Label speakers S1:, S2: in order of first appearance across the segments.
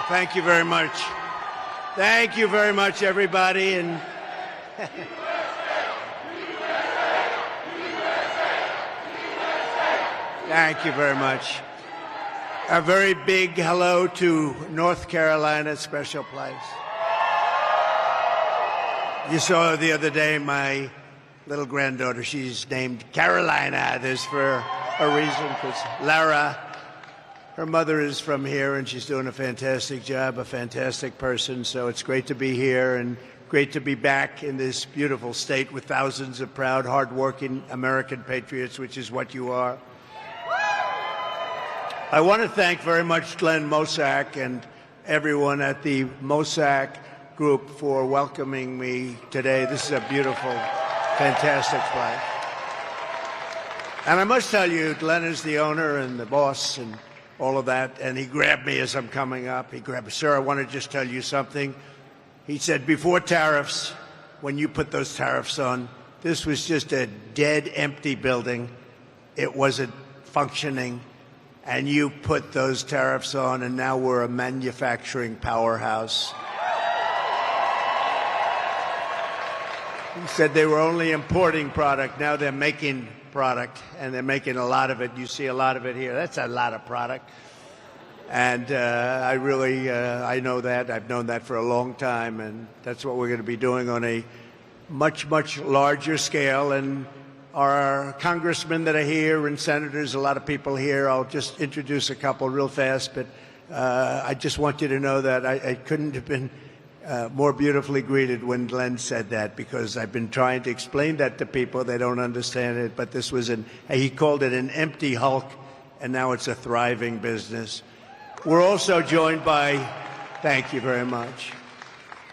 S1: Thank you very much. Thank you very much, everybody. And thank you very much. A very big hello to North Carolina, special place. You saw the other day my little granddaughter, she's named Carolina. This for a reason, because Lara, her mother is from here, and she's doing a fantastic job, a fantastic person. So it's great to be here and great to be back in this beautiful state with thousands of proud, hardworking American patriots, which is what you are. I want to thank very much Glenn Mosak and everyone at the Mosak Group for welcoming me today. This is a beautiful, fantastic place. And I must tell you, Glenn is the owner and the boss and all of that, and he grabbed me as I'm coming up. He grabbed me, "Sir, I want to just tell you something." He said, "Before tariffs, when you put those tariffs on, this was just a dead, empty building. It wasn't functioning. And you put those tariffs on, and now we're a manufacturing powerhouse." He said they were only importing product. Now they're making product, and they're making a lot of it. You see a lot of it here. That's a lot of product. And I know that. I've known that for a long time, and that's what we're going to be doing on a much, much larger scale. And our congressmen that are here and senators, a lot of people here. I'll just introduce a couple real fast, but I just want you to know that I couldn't have been more beautifully greeted when Glenn said that, because I've been trying to explain that to people. They don't understand it, but this was he called it an empty hulk, and now it's a thriving business. We're also joined by, thank you very much.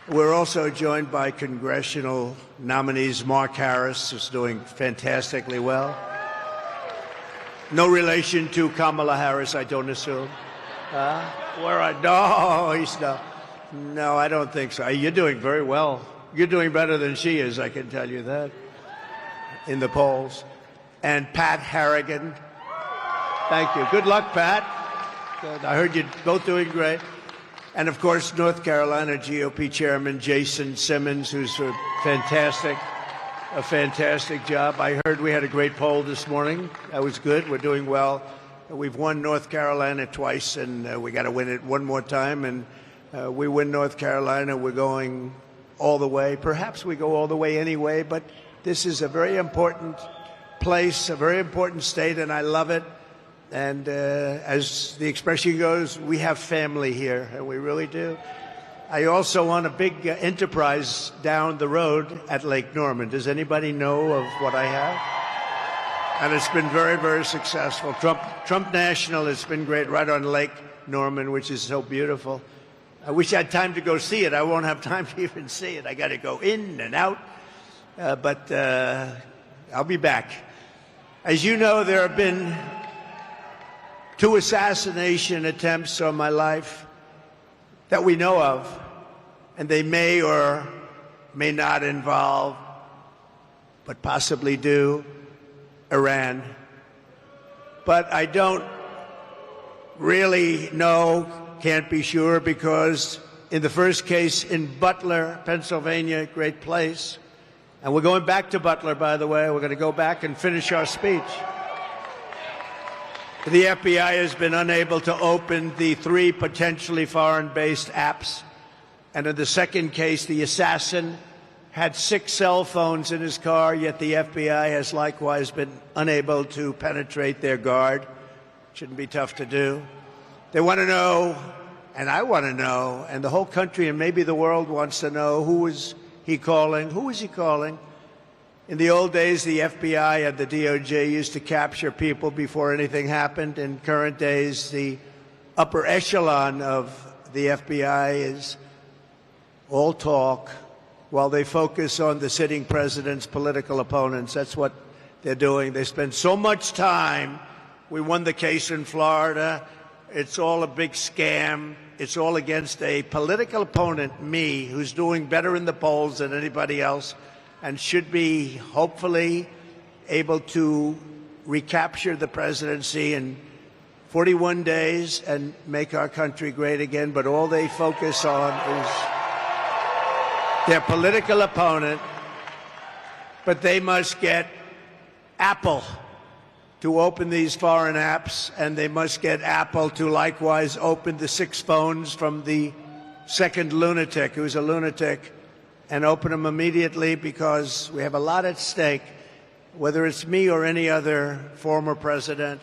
S1: We're also joined by congressional nominees. Mark Harris, who's doing fantastically well. No relation to Kamala Harris, I don't assume. No, he's not. No, I don't think so. You're doing very well. You're doing better than she is, I can tell you that, in the polls. And Pat Harrigan. Thank you. Good luck, Pat. Good. I heard you're both doing great. And, of course, North Carolina GOP Chairman Jason Simmons, who's a fantastic job. I heard we had a great poll this morning. That was good. We're doing well. We've won North Carolina twice, and we got to win it one more time. And we win North Carolina, we're going all the way. Perhaps we go all the way anyway, but this is a very important place, a very important state, and I love it. And as the expression goes, we have family here, and we really do. I also own a big enterprise down the road at Lake Norman. Does anybody know of what I have? And it's been very, very successful. Trump National has been great right on Lake Norman, which is so beautiful. I wish I had time to go see it. I won't have time to even see it. I got to go in and out, but I'll be back. As you know, there have been 2 assassination attempts on my life that we know of, and they may or may not involve, but possibly do, Iran. But I don't really know, can't be sure, because in the first case in Butler, Pennsylvania, great place, and we're going back to Butler, by the way. We're going to go back and finish our speech. The FBI has been unable to open the 3 potentially foreign-based apps. And in the second case, the assassin had 6 cell phones in his car, yet the FBI has likewise been unable to penetrate their guard. Shouldn't be tough to do. They want to know, and I want to know, and the whole country and maybe the world wants to know, who is he calling? Who is he calling? In the old days, the FBI and the DOJ used to capture people before anything happened. In current days, the upper echelon of the FBI is all talk while they focus on the sitting president's political opponents. That's what they're doing. They spend so much time. We won the case in Florida. It's all a big scam. It's all against a political opponent, me, who's doing better in the polls than anybody else and should be hopefully able to recapture the presidency and 41 days and make our country great again, but all they focus on is their political opponent. But they must get Apple to open these foreign apps, and they must get Apple to likewise open the 6 phones from the second lunatic, who's a lunatic, and open them immediately, because we have a lot at stake, whether it's me or any other former president.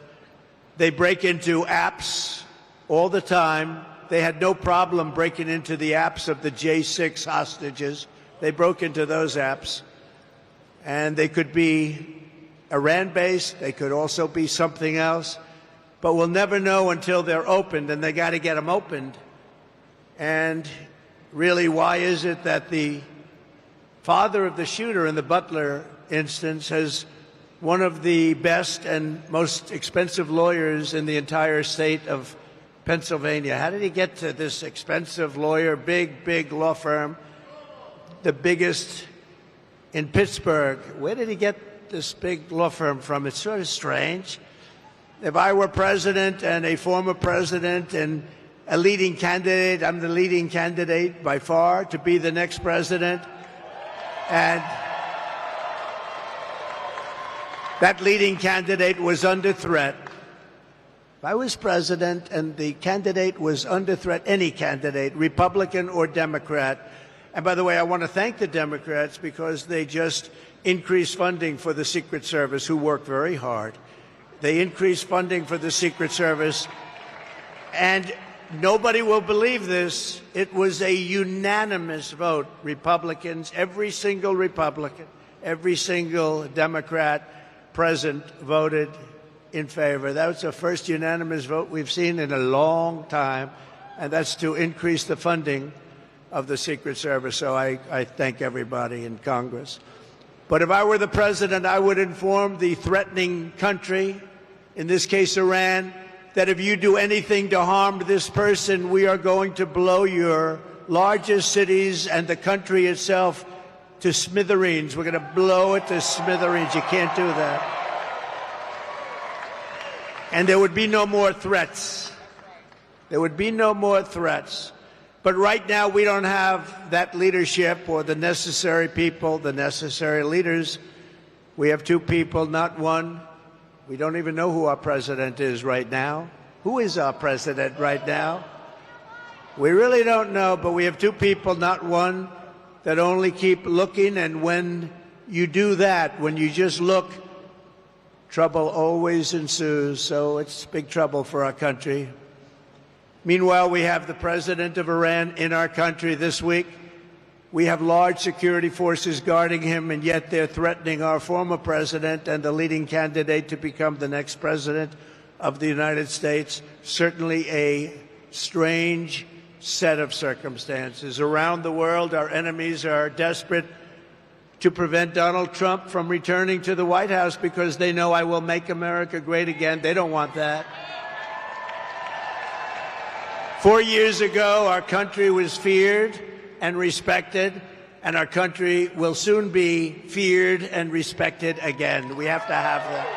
S1: They break into apps all the time. They had no problem breaking into the apps of the J6 hostages. They broke into those apps. And they could be Iran-based. They could also be something else. But we'll never know until they're opened, and they got to get them opened. And really, why is it that the father of the shooter in the Butler instance has one of the best and most expensive lawyers in the entire state of Pennsylvania? How did he get to this expensive lawyer, big law firm, the biggest in Pittsburgh? Where did he get this big law firm from? It's sort of strange. If I were president and a former president and a leading candidate, I'm the leading candidate by far to be the next president. And that leading candidate was under threat. If I was president and the candidate was under threat, any candidate, Republican or Democrat, and by the way, I want to thank the Democrats because they just increased funding for the Secret Service, who worked very hard. They increased funding for the Secret Service, and nobody will believe this. It was a unanimous vote. Republicans, every single Republican, every single Democrat present voted in favor. That was the first unanimous vote we've seen in a long time, and that's to increase the funding of the Secret Service. So I thank everybody in Congress. But if I were the president, I would inform the threatening country, in this case Iran, that if you do anything to harm this person, we are going to blow your largest cities and the country itself to smithereens. We're going to blow it to smithereens. You can't do that. And there would be no more threats. There would be no more threats. But right now, we don't have that leadership or the necessary people, the necessary leaders. We have 2 people, not one. We don't even know who our president is right now. Who is our president right now? We really don't know, but we have 2 people, not one, that only keep looking. And when you do that, when you just look, trouble always ensues. So it's big trouble for our country. Meanwhile, we have the president of Iran in our country this week. We have large security forces guarding him, and yet they're threatening our former president and the leading candidate to become the next president of the United States. Certainly a strange set of circumstances. Around the world, our enemies are desperate to prevent Donald Trump from returning to the White House because they know I will make America great again. They don't want that. 4 years ago, our country was feared and respected, and our country will soon be feared and respected again. We have to have that.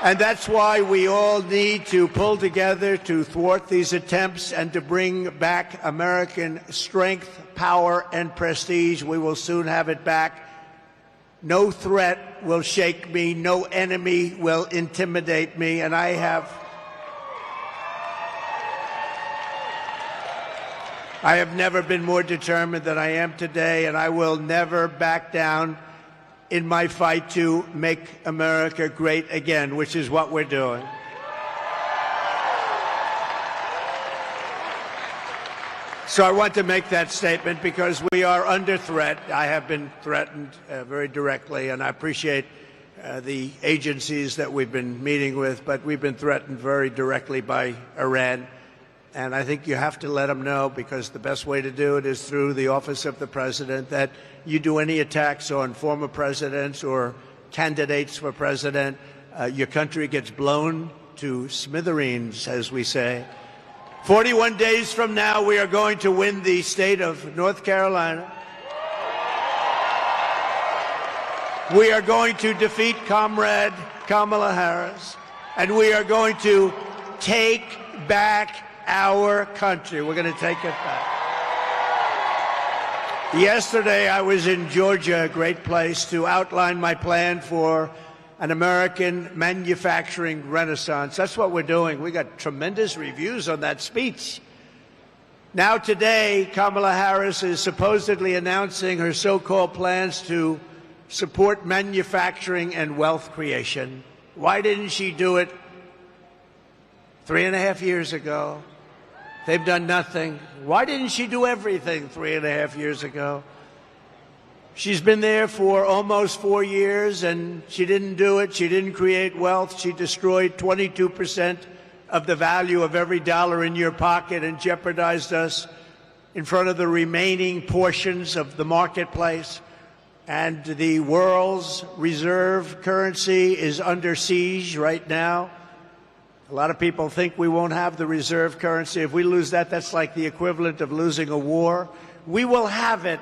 S1: And that's why we all need to pull together to thwart these attempts and to bring back American strength, power, and prestige. We will soon have it back. No threat will shake me. No enemy will intimidate me. And I have never been more determined than I am today, and I will never back down in my fight to make America great again, which is what we're doing. So I want to make that statement because we are under threat. I have been threatened very directly, and I appreciate the agencies that we've been meeting with, but we've been threatened very directly by Iran. And I think you have to let them know, because the best way to do it is through the office of the president, that you do any attacks on former presidents or candidates for president, your country gets blown to smithereens, as we say. 41 days from now, we are going to win the state of North Carolina. We are going to defeat Comrade Kamala Harris. And we are going to take back our country. We're going to take it back. Yesterday, I was in Georgia, a great place, to outline my plan for an American manufacturing renaissance. That's what we're doing. We got tremendous reviews on that speech. Now today, Kamala Harris is supposedly announcing her so-called plans to support manufacturing and wealth creation. Why didn't she do it 3.5 years ago? They've done nothing. Why didn't she do everything 3.5 years ago? She's been there for almost 4 years, and she didn't do it. She didn't create wealth. She destroyed 22% of the value of every dollar in your pocket and jeopardized us in front of the remaining portions of the marketplace. And the world's reserve currency is under siege right now. A lot of people think we won't have the reserve currency. If we lose that, that's like the equivalent of losing a war. We will have it.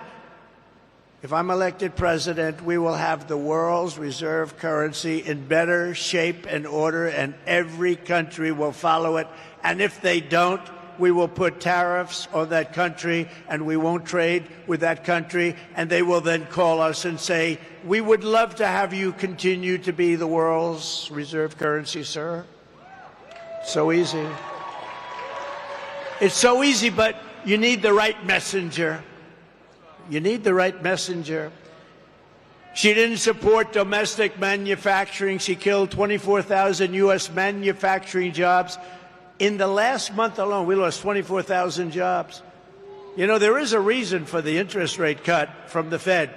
S1: If I'm elected president, we will have the world's reserve currency in better shape and order, and every country will follow it. And if they don't, we will put tariffs on that country, and we won't trade with that country, and they will then call us and say, we would love to have you continue to be the world's reserve currency, sir. So easy. It's so easy, but you need the right messenger. You need the right messenger. She didn't support domestic manufacturing. She killed 24,000 U.S. manufacturing jobs. In the last month alone, we lost 24,000 jobs. You know, there is a reason for the interest rate cut from the Fed.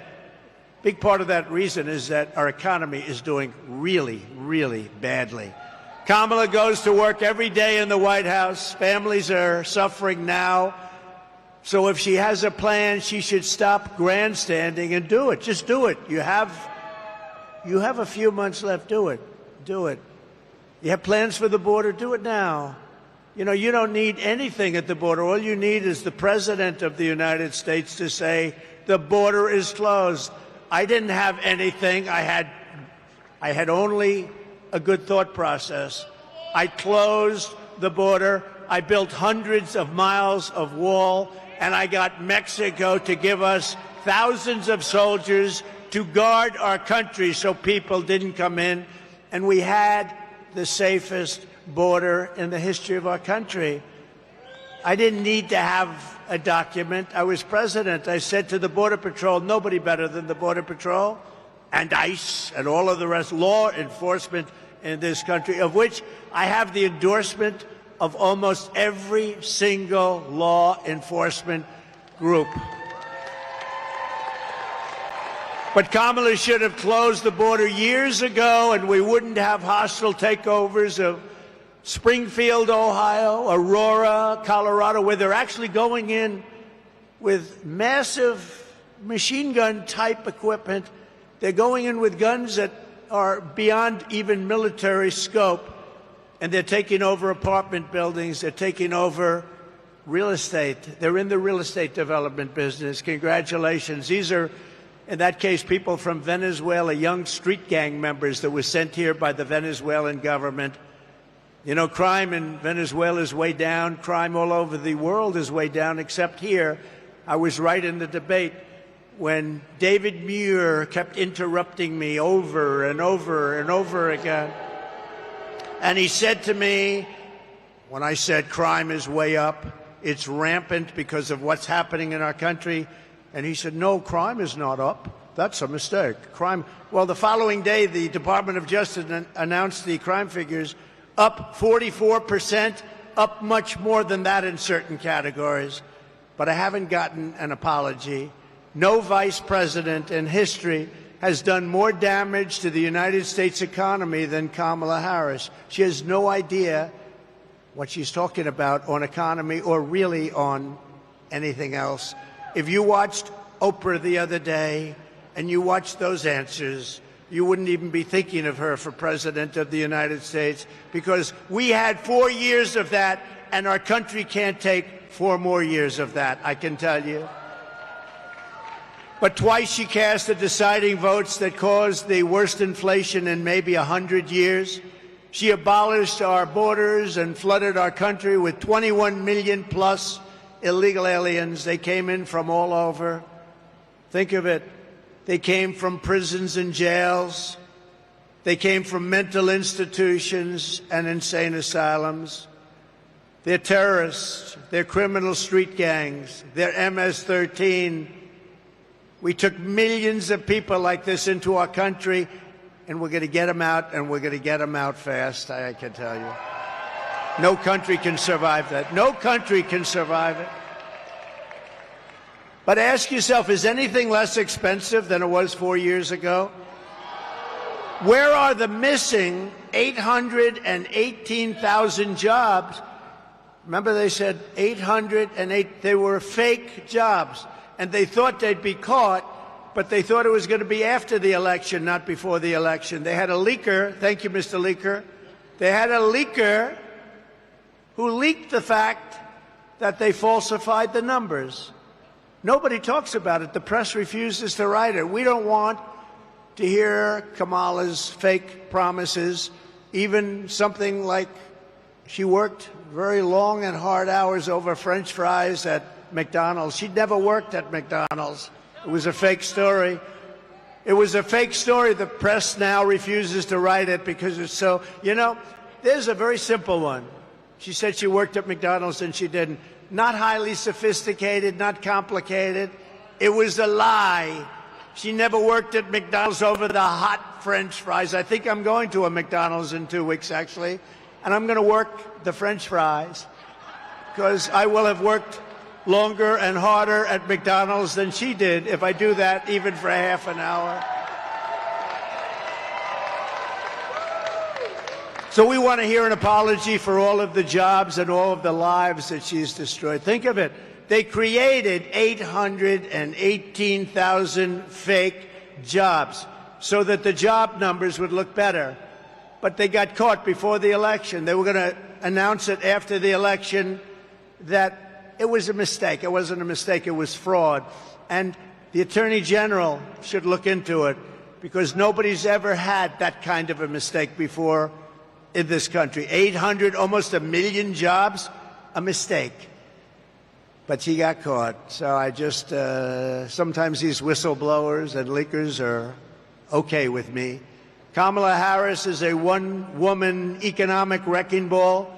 S1: Big part of that reason is that our economy is doing really, really badly. Kamala goes to work every day in the White House. Families are suffering now. So if she has a plan, she should stop grandstanding and do it. Just do it. You have a few months left. Do it. Do it. You have plans for the border? Do it now. You know, you don't need anything at the border. All you need is the President of the United States to say, the border is closed. I didn't have anything. I had only a good thought process. I closed the border. I built hundreds of miles of wall, and I got Mexico to give us thousands of soldiers to guard our country so people didn't come in. And we had the safest border in the history of our country. I didn't need to have a document. I was president. I said to the Border Patrol, nobody better than the Border Patrol and ICE and all of the rest, law enforcement in this country, of which I have the endorsement of almost every single law enforcement group. But Kamala should have closed the border years ago, and we wouldn't have hostile takeovers of Springfield, Ohio, Aurora, Colorado, where they're actually going in with massive machine gun type equipment. They're going in with guns that are beyond even military scope, and they're taking over apartment buildings. They're taking over real estate. They're in the real estate development business. Congratulations. These are, in that case, people from Venezuela, young street gang members that were sent here by the Venezuelan government. You know, crime in Venezuela is way down. Crime all over the world is way down, except here. I was right in the debate when David Muir kept interrupting me over and over and over again. And he said to me, when I said crime is way up, it's rampant because of what's happening in our country. And he said, no, crime is not up. That's a mistake. Crime. Well, the following day, the Department of Justice announced the crime figures up 44%, up much more than that in certain categories. But I haven't gotten an apology. No vice president in history has done more damage to the United States economy than Kamala Harris. She has no idea what she's talking about on economy or really on anything else. If you watched Oprah the other day and you watched those answers, you wouldn't even be thinking of her for president of the United States, because we had 4 years of that, and our country can't take 4 more years of that, I can tell you. But twice she cast the deciding votes that caused the worst inflation in maybe 100 years. She abolished our borders and flooded our country with 21 million plus illegal aliens. They came in from all over. Think of it. They came from prisons and jails. They came from mental institutions and insane asylums. They're terrorists. They're criminal street gangs. They're MS-13. We took millions of people like this into our country, and we're going to get them out, and we're going to get them out fast, I can tell you. No country can survive that. No country can survive it. But ask yourself, is anything less expensive than it was 4 years ago? Where are the missing 818,000 jobs? Remember, they said 808. They were fake jobs, and they thought they'd be caught, but they thought it was going to be after the election, not before the election. They had a leaker. Thank you, Mr. Leaker. They had a leaker who leaked the fact that they falsified the numbers. Nobody talks about it. The press refuses to write it. We don't want to hear Kamala's fake promises, even something like she worked very long and hard hours over French fries at McDonald's. She'd never worked at McDonald's. It was a fake story. It was a fake story. The press now refuses to write it because it's so, there's a very simple one. She said she worked at McDonald's and she didn't. Not highly sophisticated, not complicated. It was a lie. She never worked at McDonald's over the hot French fries. I think I'm going to a McDonald's in 2 weeks, actually, and I'm going to work the French fries because I will have worked longer and harder at McDonald's than she did if I do that even for a half an hour. So we want to hear an apology for all of the jobs and all of the lives that she's destroyed. Think of it. They created 818,000 fake jobs so that the job numbers would look better. But they got caught before the election. They were going to announce it after the election that it was a mistake. It wasn't a mistake. It was fraud. And the Attorney General should look into it because nobody's ever had that kind of a mistake before in this country. 800, almost 1 million jobs, a mistake. But she got caught. So I just, sometimes these whistleblowers and leakers are okay with me. Kamala Harris is a one-woman economic wrecking ball.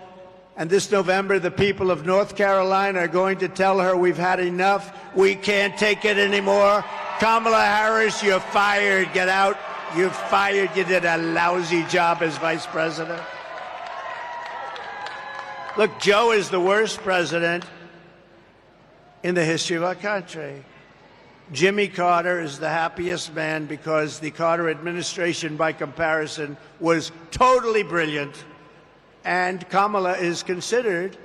S1: And this November, the people of North Carolina are going to tell her we've had enough. We can't take it anymore. Kamala Harris, you're fired. Get out. You're fired. You did a lousy job as vice president. Look, Joe is the worst president in the history of our country. Jimmy Carter is the happiest man because the Carter administration, by comparison, was totally brilliant. And Kamala is considered,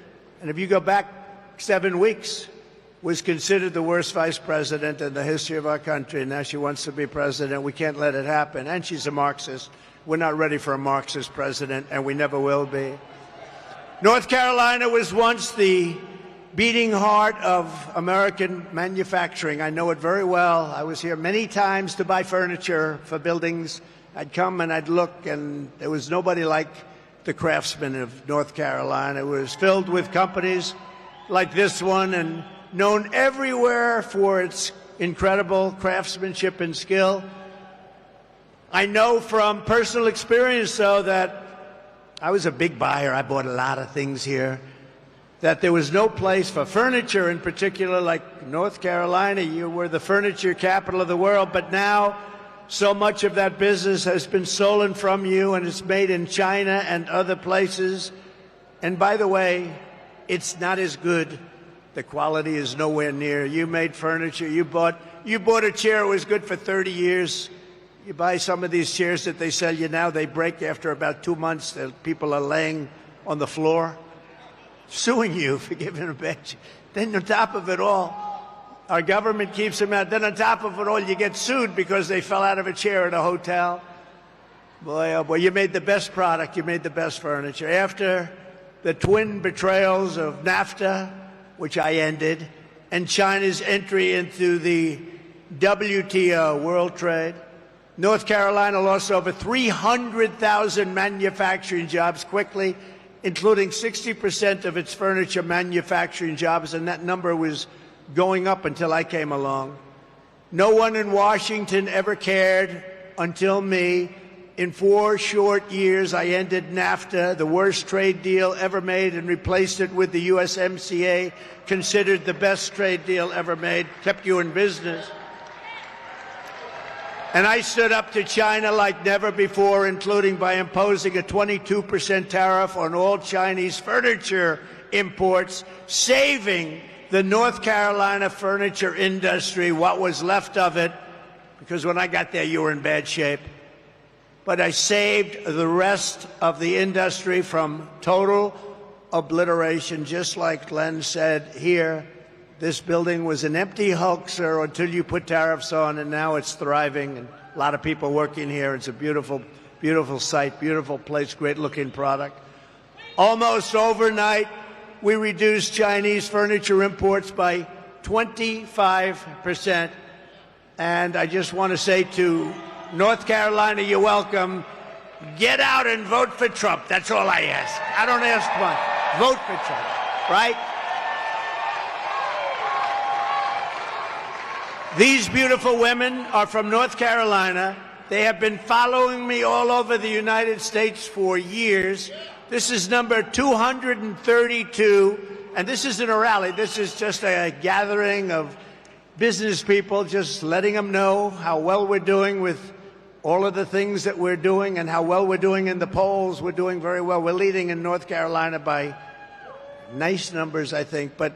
S1: and if you go back 7 weeks, was considered the worst vice president in the history of our country. And now she wants to be president. We can't let it happen. And she's a Marxist. We're not ready for a Marxist president, and we never will be. North Carolina was once the beating heart of American manufacturing. I know it very well. I was here many times to buy furniture for buildings. I'd come and I'd look, and there was nobody like the craftsmen of North Carolina. It was filled with companies like this one and known everywhere for its incredible craftsmanship and skill. I know from personal experience, though, that I was a big buyer. I bought a lot of things here. That there was no place for furniture in particular like North Carolina. You were the furniture capital of the world, but now so much of that business has been stolen from you, and it's made in China and other places. And by the way, it's not as good. The quality is nowhere near. You made furniture. You bought a chair. It was good for 30 years. You buy some of these chairs that they sell you now, they break after about 2 months. People are laying on the floor, suing you for giving them a bad chair. Then on top of it all, our government keeps them out. Then on top of it all, you get sued because they fell out of a chair at a hotel. Boy, oh boy, you made the best product. You made the best furniture. After the twin betrayals of NAFTA, which I ended, and China's entry into the WTO, World Trade, North Carolina lost over 300,000 manufacturing jobs quickly, including 60% of its furniture manufacturing jobs, and that number was going up until I came along. No one in Washington ever cared until me. In 4 short years, I ended NAFTA, the worst trade deal ever made, and replaced it with the USMCA, considered the best trade deal ever made, kept you in business. And I stood up to China like never before, including by imposing a 22% tariff on all Chinese furniture imports, saving the North Carolina furniture industry, what was left of it, because when I got there, you were in bad shape. But I saved the rest of the industry from total obliteration, just like Len said here. This building was an empty hoaxer until you put tariffs on, and now it's thriving, and a lot of people working here. It's a beautiful, beautiful site, beautiful place, great-looking product. Almost overnight, we reduced Chinese furniture imports by 25%. And I just want to say to North Carolina, you're welcome. Get out and vote for Trump. That's all I ask. I don't ask much. Vote for Trump, right? These beautiful women are from North Carolina. They have been following me all over the United States for years. This is number 232, and this isn't a rally. This is just a gathering of business people, just letting them know how well we're doing with all of the things that we're doing and how well we're doing in the polls. We're doing very well. We're leading in North Carolina by nice numbers, I think, but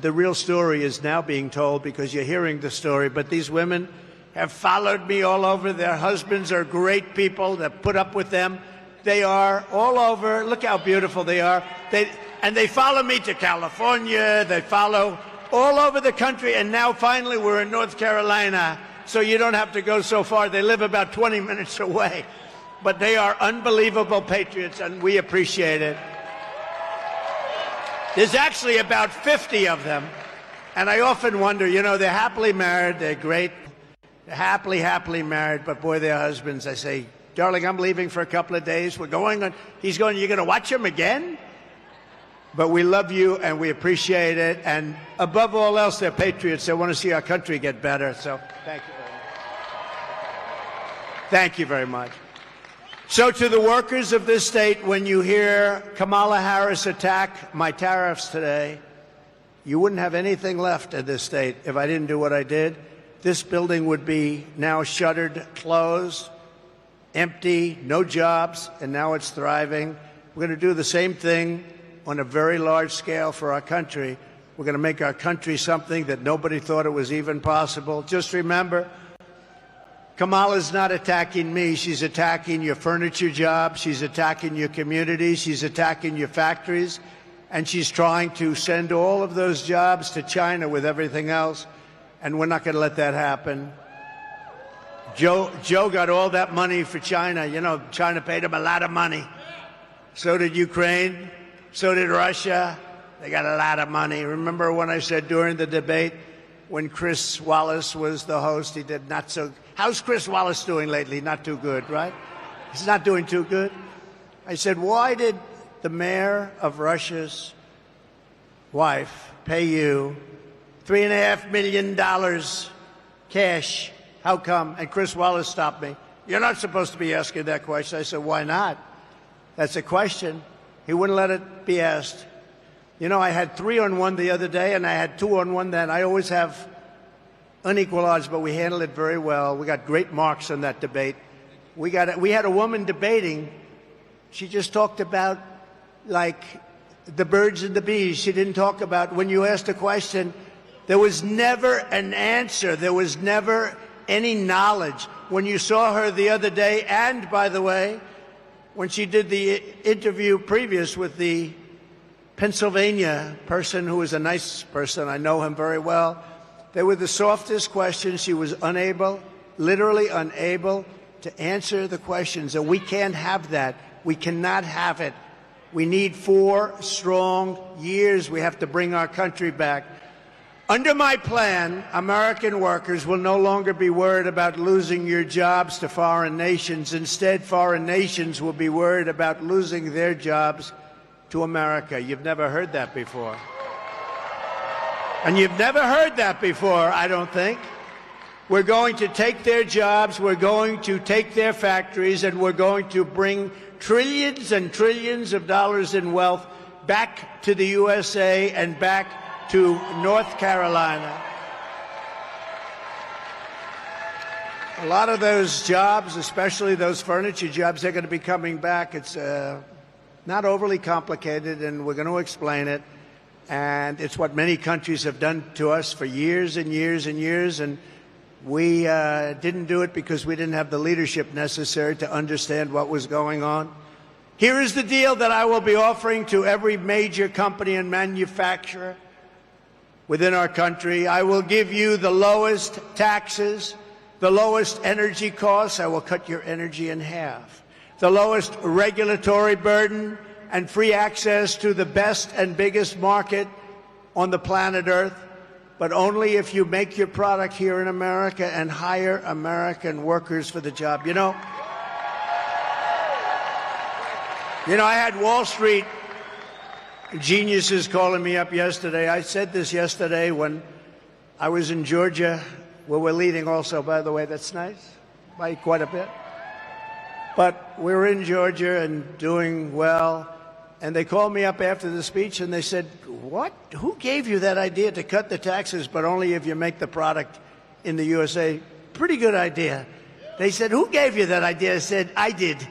S1: the real story is now being told because you're hearing the story. But these women have followed me all over. Their husbands are great people that put up with them. They are all over. Look how beautiful they are. They follow me to California. They follow all over the country. And now finally we're in North Carolina, so you don't have to go so far. They live about 20 minutes away. But they are unbelievable patriots, and we appreciate it. There's actually about 50 of them. And I often wonder, you know, they're happily married. They're great. They're happily married. But boy, their husbands, I say, darling, I'm leaving for a couple of days. We're going on. He's going, you're going to watch him again? But we love you and we appreciate it. And above all else, they're patriots. They want to see our country get better. So thank you very much. Thank you very much. So to the workers of this state, when you hear Kamala Harris attack my tariffs today, you wouldn't have anything left in this state if I didn't do what I did. This building would be now shuttered, closed, empty, no jobs, and now it's thriving. We're going to do the same thing on a very large scale for our country. We're going to make our country something that nobody thought it was even possible. Just remember, Kamala's not attacking me. She's attacking your furniture jobs. She's attacking your communities. She's attacking your factories. And she's trying to send all of those jobs to China with everything else. And we're not going to let that happen. Joe got all that money for China. You know, China paid him a lot of money. So did Ukraine. So did Russia. They got a lot of money. Remember when I said during the debate, when Chris Wallace was the host, he did not so. How's Chris Wallace doing lately? Not too good, right? He's not doing too good. I said, why did the mayor of Russia's wife pay you $3.5 million cash? How come? And Chris Wallace stopped me. You're not supposed to be asking that question. I said, why not? That's a question. He wouldn't let it be asked. You know, I had 3-on-1 the other day, and I had 2-on-1 then. I always have unequal odds, but we handled it very well. We got great marks on that debate. We had a woman debating. She just talked about, like, the birds and the bees. She didn't talk about, when you asked a question, there was never an answer. There was never any knowledge. When you saw her the other day, and, by the way, when she did the interview previous with the Pennsylvania person who was a nice person, I know him very well, they were the softest questions. She was unable, literally unable, to answer the questions. And we can't have that. We cannot have it. We need 4 strong years. We have to bring our country back. Under my plan, American workers will no longer be worried about losing your jobs to foreign nations. Instead, foreign nations will be worried about losing their jobs to America. You've never heard that before. And you've never heard that before, I don't think. We're going to take their jobs, we're going to take their factories, and we're going to bring trillions and trillions of dollars in wealth back to the USA and back to North Carolina. A lot of those jobs, especially those furniture jobs, they're going to be coming back. It's not overly complicated, and we're going to explain it. And it's what many countries have done to us for years and years and years. And we didn't do it because we didn't have the leadership necessary to understand what was going on. Here is the deal that I will be offering to every major company and manufacturer within our country. I will give you the lowest taxes, the lowest energy costs. I will cut your energy in half. The lowest regulatory burden and free access to the best and biggest market on the planet Earth, but only if you make your product here in America and hire American workers for the job. You know, I had Wall Street geniuses calling me up yesterday. I said this yesterday when I was in Georgia, where we're leading also, by the way. That's nice, by quite a bit. But we were in Georgia and doing well. And they called me up after the speech and they said, "What? Who gave you that idea to cut the taxes, but only if you make the product in the USA?" Pretty good idea. They said, "Who gave you that idea?" I said, "I did.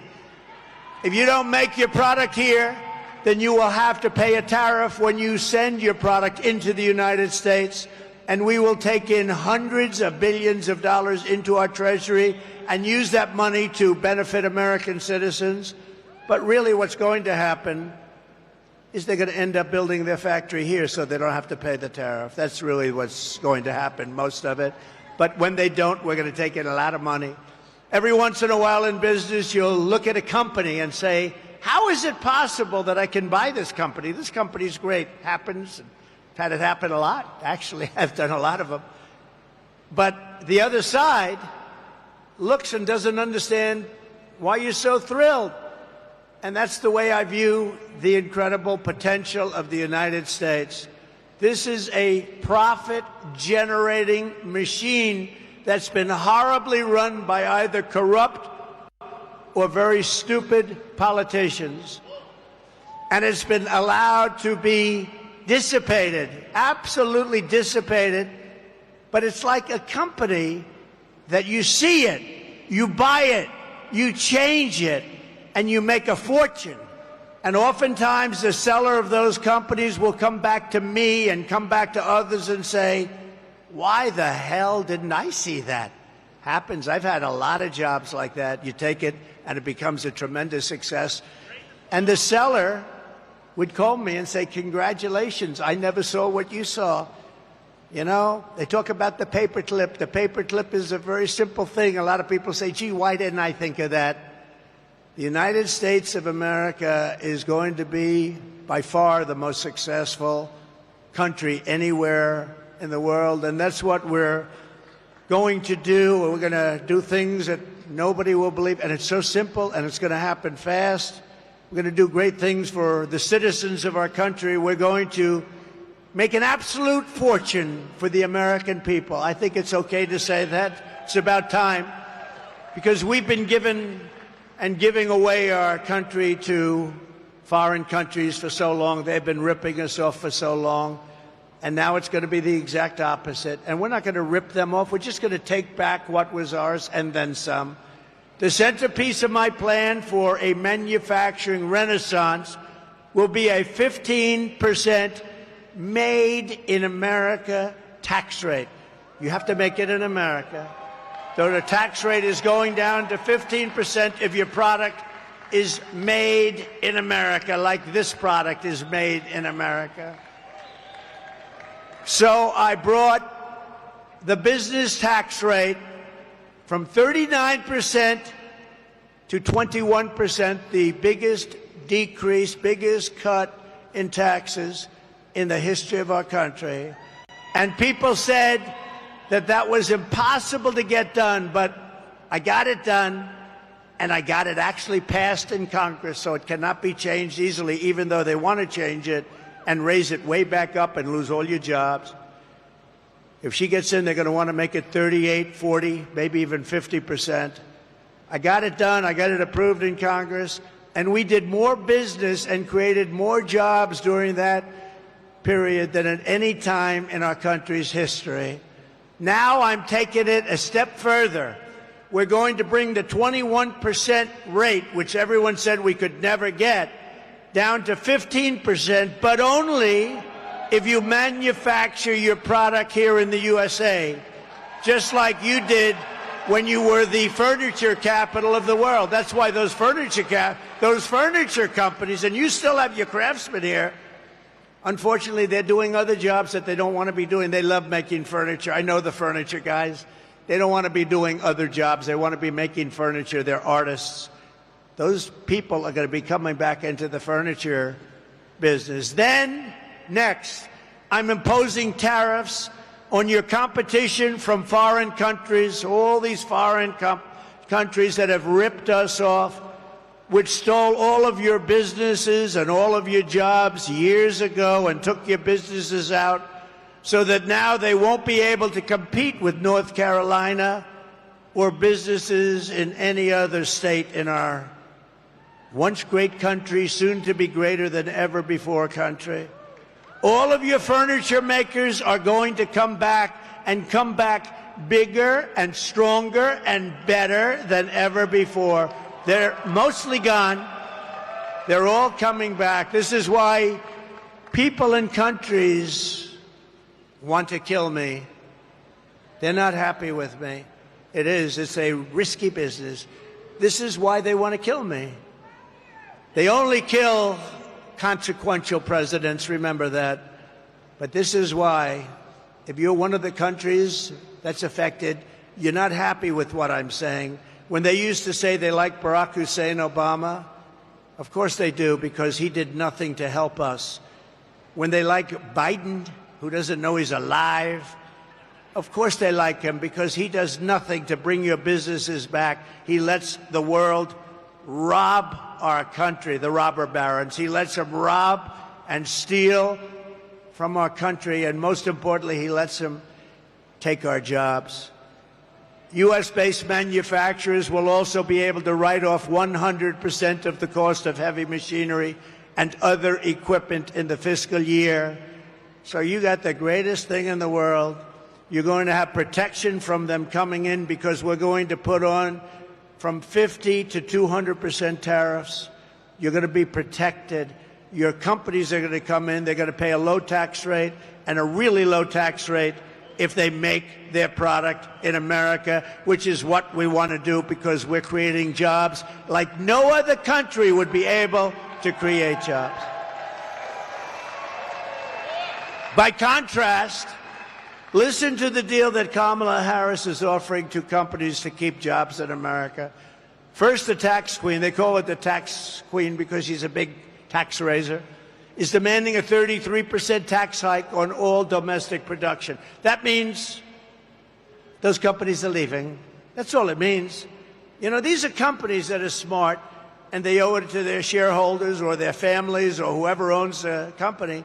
S1: If you don't make your product here, then you will have to pay a tariff when you send your product into the United States, and we will take in hundreds of billions of dollars into our treasury and use that money to benefit American citizens." But really what's going to happen is they're going to end up building their factory here so they don't have to pay the tariff. That's really what's going to happen, most of it. But when they don't, we're going to take in a lot of money. Every once in a while in business, you'll look at a company and say, how is it possible that I can buy this company? This company's great. Happens. I've had it happen a lot. Actually, I've done a lot of them. But the other side looks and doesn't understand why you're so thrilled. And that's the way I view the incredible potential of the United States. This is a profit-generating machine that's been horribly run by either corrupt or very stupid politicians. And it's been allowed to be dissipated, absolutely dissipated. But it's like a company that you see it, you buy it, you change it, and you make a fortune. And oftentimes the seller of those companies will come back to me and come back to others and say, why the hell didn't I see that? Happens. I've had a lot of jobs like that. You take it and it becomes a tremendous success. And the seller would call me and say, congratulations, I never saw what you saw. You know, they talk about the paperclip. The paperclip is a very simple thing. A lot of people say, gee, why didn't I think of that? The United States of America is going to be by far the most successful country anywhere in the world, and that's what we're going to do. We're going to do things that nobody will believe, and it's so simple, and it's going to happen fast. We're going to do great things for the citizens of our country. We're going to make an absolute fortune for the American people. I think it's okay to say that. It's about time, because we've been giving away our country to foreign countries for so long. They've been ripping us off for so long. And now it's going to be the exact opposite. And we're not going to rip them off. We're just going to take back what was ours and then some. The centerpiece of my plan for a manufacturing renaissance will be a 15% made in America tax rate. You have to make it in America. So the tax rate is going down to 15% if your product is made in America, like this product is made in America. So I brought the business tax rate from 39% to 21%, the biggest decrease, biggest cut in taxes in the history of our country. And people said that that was impossible to get done, but I got it done, and I got it actually passed in Congress, so it cannot be changed easily, even though they want to change it and raise it way back up and lose all your jobs. If she gets in, they're going to want to make it 38, 40, maybe even 50%. I got it done. I got it approved in Congress. And we did more business and created more jobs during that period than at any time in our country's history. Now I'm taking it a step further. We're going to bring the 21% rate, which everyone said we could never get, down to 15%, but only if you manufacture your product here in the USA, just like you did when you were the furniture capital of the world. That's why those furniture companies, and you still have your craftsmen here, unfortunately, they're doing other jobs that they don't want to be doing. They love making furniture. I know the furniture guys. They don't want to be doing other jobs. They want to be making furniture. They're artists. Those people are going to be coming back into the furniture business. Then, next, I'm imposing tariffs on your competition from foreign countries, all these foreign countries that have ripped us off, which stole all of your businesses and all of your jobs years ago and took your businesses out, so that now they won't be able to compete with North Carolina or businesses in any other state in our once great country, soon to be greater than ever before country. All of your furniture makers are going to come back and come back bigger and stronger and better than ever before. They're mostly gone. They're all coming back. This is why people in countries want to kill me. They're not happy with me. It's a risky business. This is why they want to kill me. They only kill consequential presidents, remember that. But this is why, if you're one of the countries that's affected, you're not happy with what I'm saying. When they used to say they like Barack Hussein Obama, of course they do, because he did nothing to help us. When they like Biden, who doesn't know he's alive, of course they like him, because he does nothing to bring your businesses back. He lets the world rob our country, the robber barons. He lets them rob and steal from our country, and most importantly, he lets them take our jobs. U.S.-based manufacturers will also be able to write off 100% of the cost of heavy machinery and other equipment in the fiscal year. So you got the greatest thing in the world. You're going to have protection from them coming in, because we're going to put on from 50 to 200% tariffs. You're going to be protected. Your companies are going to come in. They're going to pay a low tax rate and a really low tax rate if they make their product in America, which is what we want to do, because we're creating jobs like no other country would be able to create jobs. By contrast, listen to the deal that Kamala Harris is offering to companies to keep jobs in America. First, the tax queen, they call it the tax queen because she's a big tax raiser, is demanding a 33% tax hike on all domestic production. That means those companies are leaving. That's all it means. You know, these are companies that are smart, and they owe it to their shareholders or their families or whoever owns the company.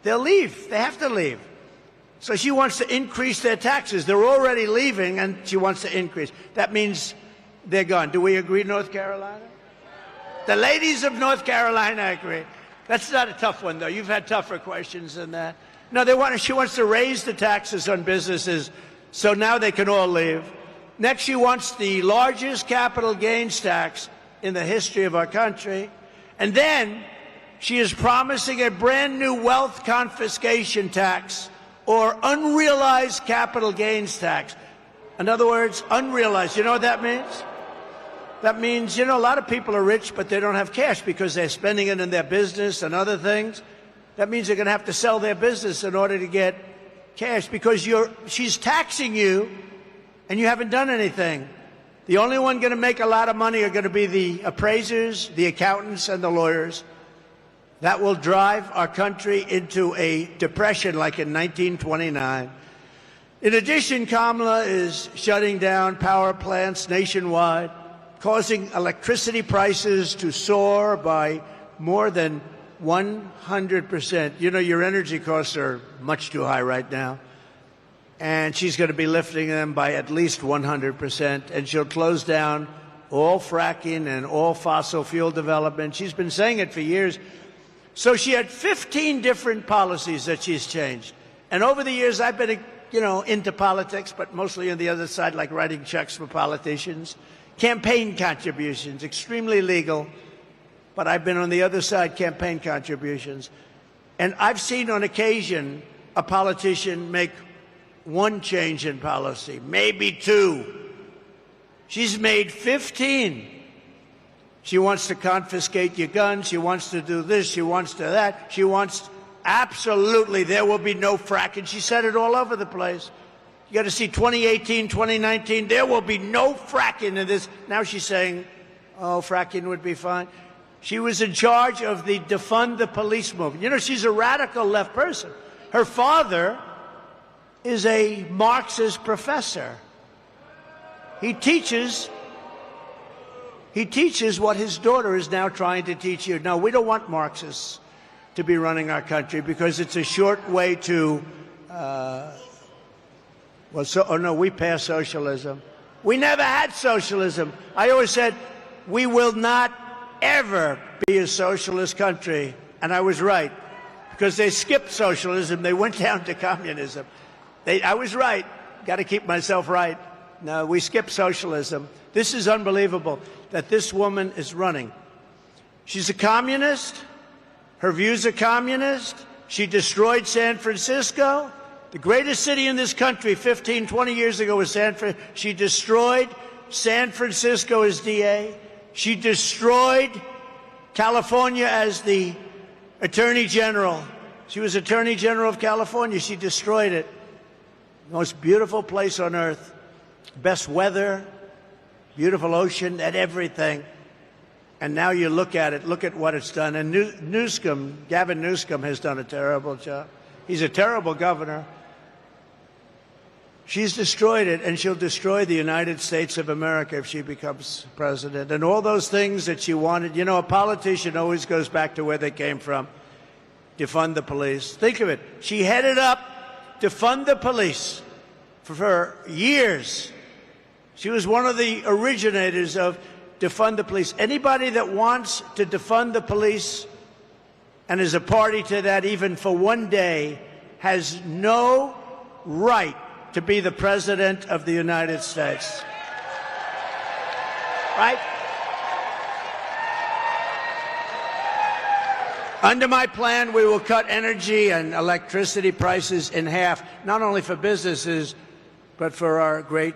S1: They'll leave. They have to leave. So she wants to increase their taxes. They're already leaving, and she wants to increase. That means they're gone. Do we agree, North Carolina? The ladies of North Carolina agree. That's not a tough one, though. You've had tougher questions than that. No, she wants to raise the taxes on businesses, so now they can all leave. Next, she wants the largest capital gains tax in the history of our country. And then she is promising a brand new wealth confiscation tax, or unrealized capital gains tax. In other words, unrealized. You know what that means? That means, you know, a lot of people are rich, but they don't have cash because they're spending it in their business and other things. That means they're going to have to sell their business in order to get cash, because she's taxing you and you haven't done anything. The only one going to make a lot of money are going to be the appraisers, the accountants, and the lawyers. that will drive our country into a depression like in 1929. In addition, Kamala is shutting down power plants nationwide, causing electricity prices to soar by more than 100%. You know, your energy costs are much too high right now. And she's going to be lifting them by at least 100%. And she'll close down all fracking and all fossil fuel development. She's been saying it for years. So she had 15 different policies that she's changed. And over the years, I've been, into politics, but mostly on the other side, like writing checks for politicians. Campaign contributions, extremely legal. But I've been on the other side, campaign contributions. And I've seen on occasion a politician make one change in policy, maybe two. She's made 15. She wants to confiscate your guns. She wants to do this. She wants to that. She wants absolutely there will be no fracking. She said it all over the place. You got to see 2018, 2019. There will be no fracking in this. Now she's saying, oh, fracking would be fine. She was in charge of the defund the police movement. She's a radical left person. Her father is a Marxist professor. He teaches what his daughter is now trying to teach you. No, we don't want Marxists to be running our country because it's a short way to, we passed socialism. We never had socialism. I always said, we will not ever be a socialist country. And I was right, because they skipped socialism. They went down to communism. I was right. Got to keep myself right. No, we skipped socialism. This is unbelievable that this woman is running. She's a communist. Her views are communist. She destroyed San Francisco. The greatest city in this country 15, 20 years ago was San Francisco. She destroyed San Francisco as DA. She destroyed California as the Attorney General. She was Attorney General of California. She destroyed it. Most beautiful place on earth. Best weather, beautiful ocean, and everything. And now you look at it, look at what it's done. And Gavin Newsom has done a terrible job. He's a terrible governor. She's destroyed it, and she'll destroy the United States of America if she becomes president. And all those things that she wanted. A politician always goes back to where they came from. Defund the police. Think of it. She headed up defund the police for years. She was one of the originators of defund the police. Anybody that wants to defund the police and is a party to that even for one day has no right to be the President of the United States. Right? Under my plan, we will cut energy and electricity prices in half, not only for businesses, but for our great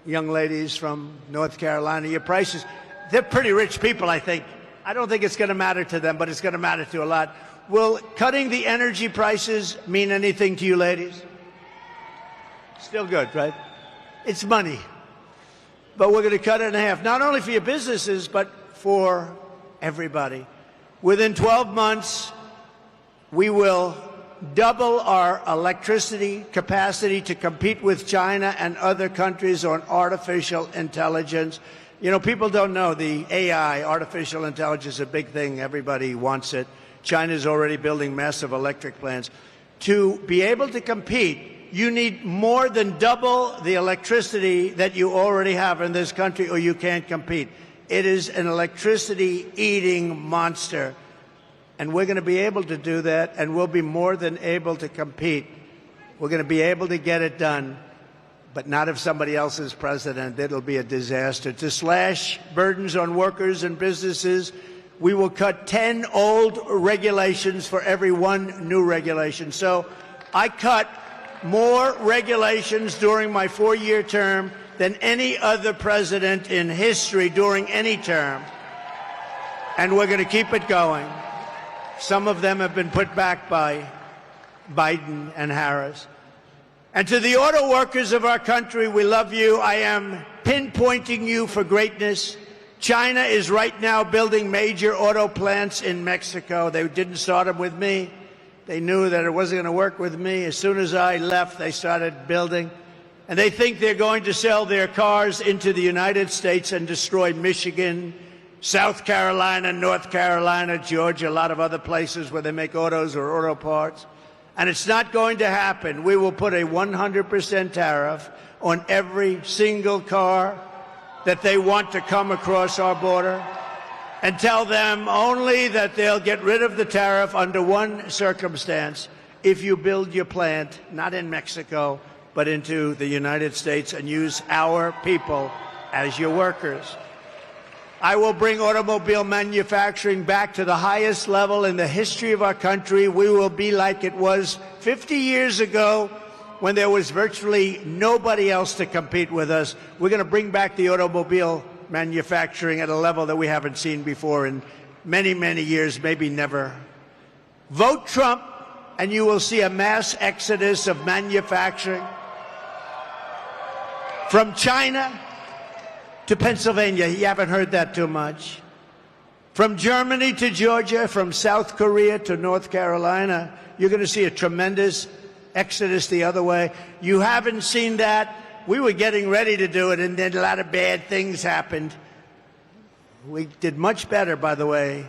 S1: young ladies from North Carolina. Your prices, they're pretty rich people, I think. I don't think it's going to matter to them, but it's going to matter to a lot. Will cutting the energy prices mean anything to you ladies? Still good, right? It's money. But we're going to cut it in half, not only for your businesses, but for everybody. Within 12 months, we will double our electricity capacity to compete with China and other countries on artificial intelligence. People don't know the AI, artificial intelligence, is a big thing. Everybody wants it. China's already building massive electric plants. To be able to compete, you need more than double the electricity that you already have in this country, or you can't compete. It is an electricity-eating monster. And we're going to be able to do that, and we'll be more than able to compete. We're going to be able to get it done, but not if somebody else is president. It'll be a disaster. To slash burdens on workers and businesses, we will cut 10 old regulations for every one new regulation. So I cut more regulations during my 4-year term than any other president in history during any term. And we're going to keep it going. Some of them have been put back by Biden and Harris. And to the auto workers of our country, we love you. I am pinpointing you for greatness. China is right now building major auto plants in Mexico. They didn't start them with me. They knew that it wasn't going to work with me. As soon as I left, they started building. And they think they're going to sell their cars into the United States and destroy Michigan, South Carolina, North Carolina, Georgia, a lot of other places where they make autos or auto parts. And it's not going to happen. We will put a 100% tariff on every single car that they want to come across our border, and tell them only that they'll get rid of the tariff under one circumstance: if you build your plant not in Mexico but into the United States and use our people as your workers. I will bring automobile manufacturing back to the highest level in the history of our country. We will be like it was 50 years ago, when there was virtually nobody else to compete with us. We're going to bring back the automobile manufacturing at a level that we haven't seen before in many, many years, maybe never. Vote Trump, and you will see a mass exodus of manufacturing from China to Pennsylvania. You haven't heard that too much. From Germany to Georgia, from South Korea to North Carolina, you're going to see a tremendous exodus the other way. You haven't seen that. We were getting ready to do it, and then a lot of bad things happened. We did much better, by the way,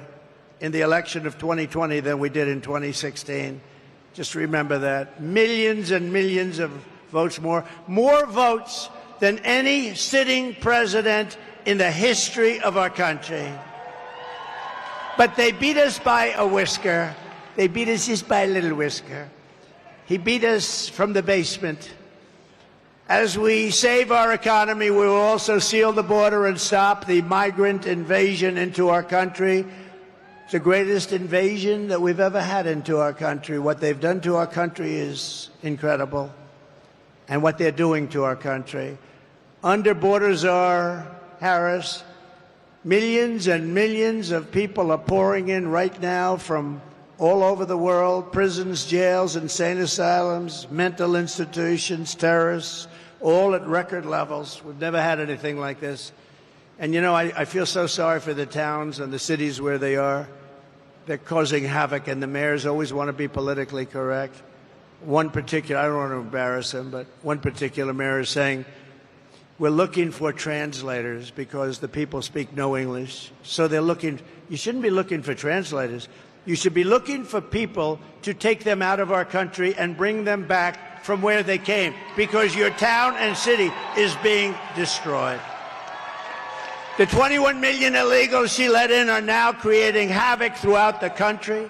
S1: in the election of 2020 than we did in 2016. Just remember that. Millions and millions of votes more. More votes than any sitting president in the history of our country. But they beat us by a whisker. They beat us just by a little whisker. He beat us from the basement. As we save our economy, we will also seal the border and stop the migrant invasion into our country. It's the greatest invasion that we've ever had into our country. What they've done to our country is incredible, and what they're doing to our country. Under Border Czar Harris, millions and millions of people are pouring in right now from all over the world: prisons, jails, insane asylums, mental institutions, terrorists, all at record levels. We've never had anything like this. And, you know, I feel so sorry for the towns and the cities where they are. They're causing havoc, and the mayors always want to be politically correct. One particular, I don't want to embarrass him, but one particular mayor is saying, we're looking for translators because the people speak no English. So they're looking, you shouldn't be looking for translators. You should be looking for people to take them out of our country and bring them back from where they came, because your town and city is being destroyed. The 21 million illegals she let in are now creating havoc throughout the country.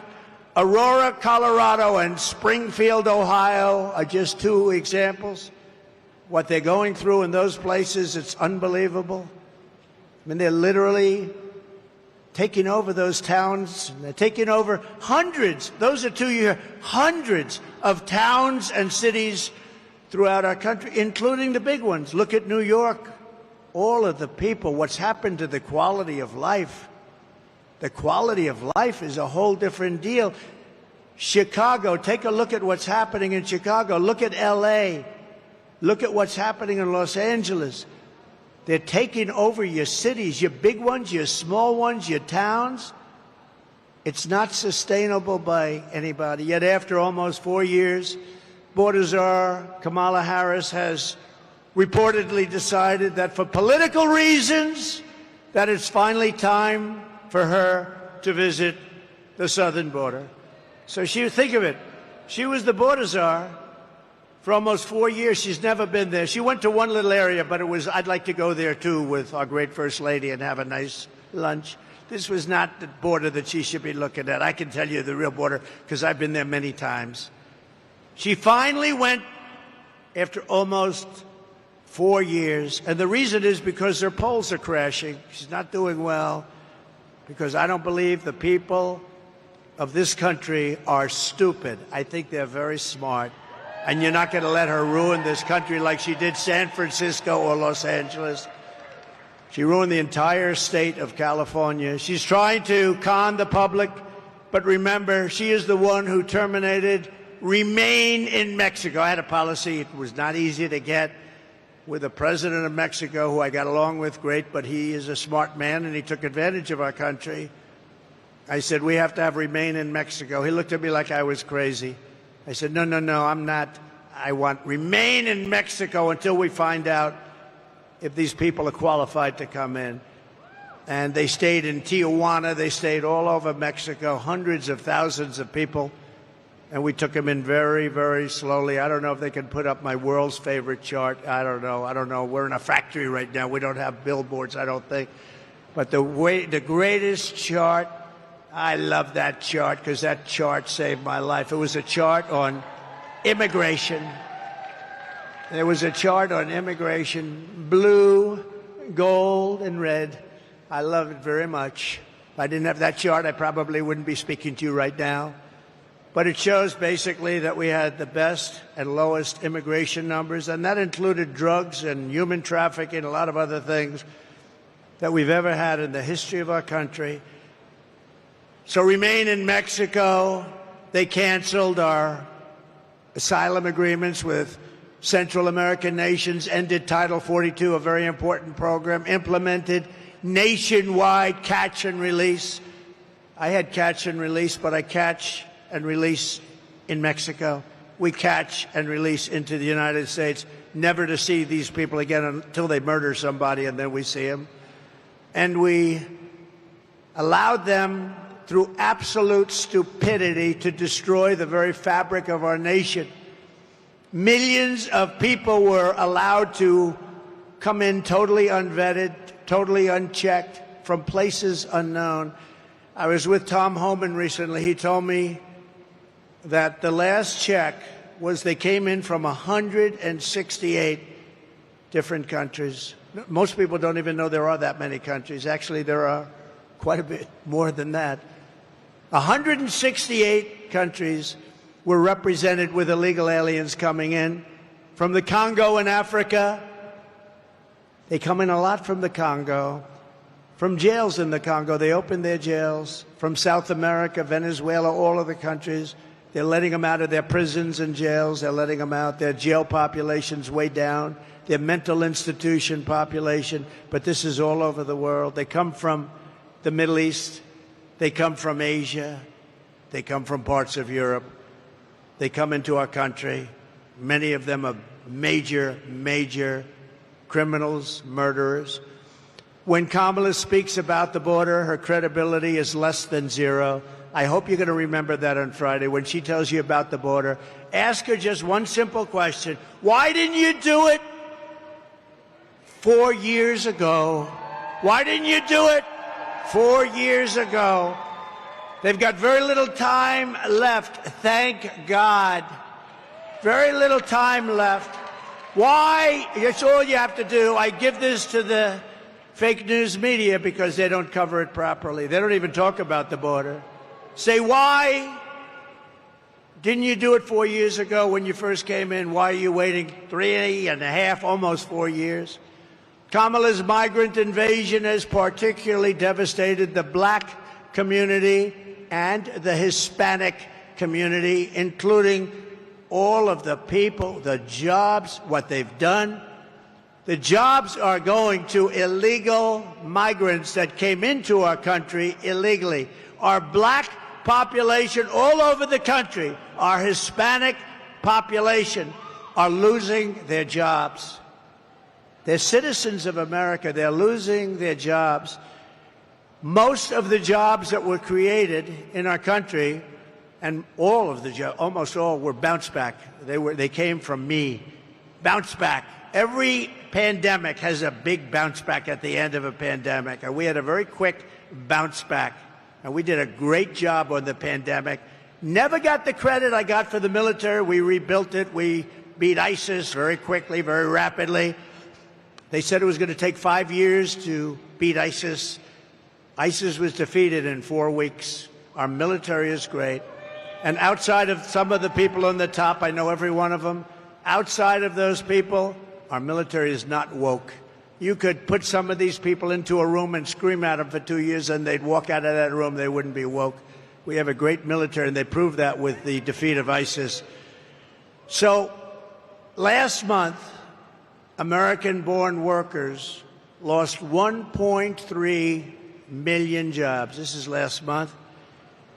S1: Aurora, Colorado, and Springfield, Ohio are just two examples. What they're going through in those places, it's unbelievable. I mean, they're literally taking over those towns. They're taking over hundreds, those are 2 years, hundreds of towns and cities throughout our country, including the big ones. Look at New York. All of the people, what's happened to the quality of life. The quality of life is a whole different deal. Chicago, take a look at what's happening in Chicago. Look at LA. Look at what's happening in Los Angeles. They're taking over your cities, your big ones, your small ones, your towns. It's not sustainable by anybody. Yet after almost 4 years, Border Czar Kamala Harris has reportedly decided that for political reasons, that it's finally time for her to visit the southern border. So think of it. She was the border czar for almost 4 years. She's never been there. She went to one little area, but I'd like to go there too with our great First Lady and have a nice lunch. This was not the border that she should be looking at. I can tell you the real border because I've been there many times. She finally went after almost 4 years, and the reason is because her polls are crashing. She's not doing well because I don't believe the people of this country are stupid. I think they're very smart, and you're not going to let her ruin this country like she did San Francisco or Los Angeles. She ruined the entire state of California. She's trying to con the public, but remember, she is the one who terminated Remain in Mexico. I had a policy. It was not easy to get. with the president of Mexico, who I got along with great, but he is a smart man and he took advantage of our country. I said, we have to have remain in Mexico. He looked at me like I was crazy. I said, no, I'm not. I want remain in Mexico until we find out if these people are qualified to come in. And they stayed in Tijuana. They stayed all over Mexico, hundreds of thousands of people. And we took them in very, very slowly. I don't know if they can put up my world's favorite chart. I don't know. We're in a factory right now. We don't have billboards, I don't think. But the greatest chart, I love that chart because that chart saved my life. It was a chart on immigration. There was a chart on immigration, blue, gold, and red. I love it very much. If I didn't have that chart, I probably wouldn't be speaking to you right now. But it shows basically that we had the best and lowest immigration numbers, and that included drugs and human trafficking and a lot of other things that we've ever had in the history of our country. So remain in Mexico. They canceled our asylum agreements with Central American nations, ended Title 42, a very important program, implemented nationwide catch and release. I had catch and release, but I catch and release in Mexico. We catch and release into the United States, never to see these people again until they murder somebody, and then we see them. And we allowed them, through absolute stupidity, to destroy the very fabric of our nation. Millions of people were allowed to come in totally unvetted, totally unchecked, from places unknown. I was with Tom Homan recently. He told me that the last check was they came in from 168 different countries. Most people don't even know there are that many countries. Actually, there are quite a bit more than that. 168 countries were represented with illegal aliens coming in. From the Congo in Africa, they come in a lot from the Congo. From jails in the Congo, they opened their jails. From South America, Venezuela, all of the countries, they're letting them out of their prisons and jails. They're letting them out. Their jail population's way down. Their mental institution population. But this is all over the world. They come from the Middle East. They come from Asia. They come from parts of Europe. They come into our country. Many of them are major criminals, murderers. When Kamala speaks about the border, her credibility is less than zero. I hope you're going to remember that on Friday when she tells you about the border. Ask her just one simple question. Why didn't you do it 4 years ago? Why didn't you do it 4 years ago? They've got very little time left, thank God. Very little time left. Why? That's all you have to do. I give this to the fake news media because they don't cover it properly. They don't even talk about the border. Say, why didn't you do it 4 years ago when you first came in? Why are you waiting 3.5, almost 4 years? Kamala's migrant invasion has particularly devastated the black community and the Hispanic community, including all of the people, the jobs, what they've done. The jobs are going to illegal migrants that came into our country illegally. Our black population all over the country, our Hispanic population, are losing their jobs. They're citizens of America. They're losing their jobs. Most of the jobs that were created in our country, and all of the jobs, almost all, were bounce back. They came from me. Bounce back. Every pandemic has a big bounce back at the end of a pandemic, and we had a very quick bounce back. And we did a great job on the pandemic. Never got the credit I got for the military. We rebuilt it. We beat ISIS very quickly, very rapidly. They said it was going to take 5 years to beat ISIS. ISIS was defeated in 4 weeks. Our military is great. And outside of some of the people on the top, I know every one of them, outside of those people, our military is not woke. You could put some of these people into a room and scream at them for 2 years, and they'd walk out of that room. They wouldn't be woke. We have a great military, and they proved that with the defeat of ISIS. So last month, American-born workers lost 1.3 million jobs. This is last month.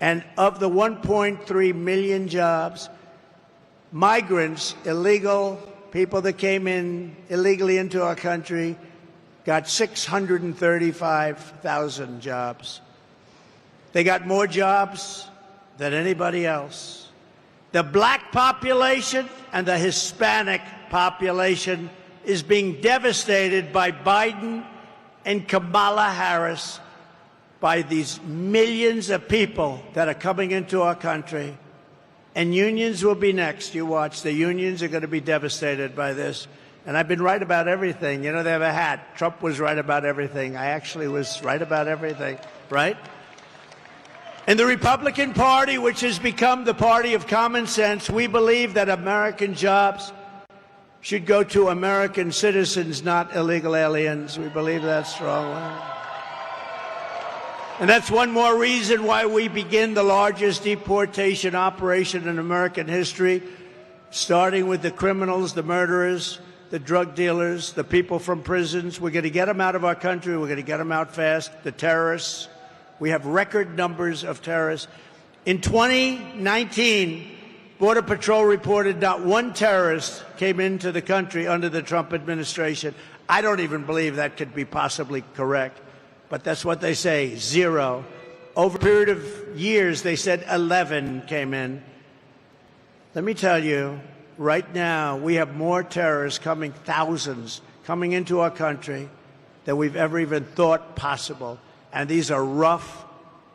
S1: And of the 1.3 million jobs, migrants, illegal people that came in illegally into our country, got 635,000 jobs. They got more jobs than anybody else. The black population and the Hispanic population is being devastated by Biden and Kamala Harris, by these millions of people that are coming into our country. And unions will be next. You watch. The unions are going to be devastated by this. And I've been right about everything. You know, they have a hat. Trump was right about everything. I actually was right about everything, right? In the Republican Party, which has become the party of common sense, we believe that American jobs should go to American citizens, not illegal aliens. We believe that strongly. And that's one more reason why we begin the largest deportation operation in American history, starting with the criminals, the murderers, the drug dealers, the people from prisons. We're going to get them out of our country. We're going to get them out fast. The terrorists. We have record numbers of terrorists. In 2019, Border Patrol reported not one terrorist came into the country under the Trump administration. I don't even believe that could be possibly correct. But that's what they say, 0. Over a period of years, they said 11 came in. Let me tell you, right now, we have more terrorists coming, thousands, coming into our country than we've ever even thought possible. And these are rough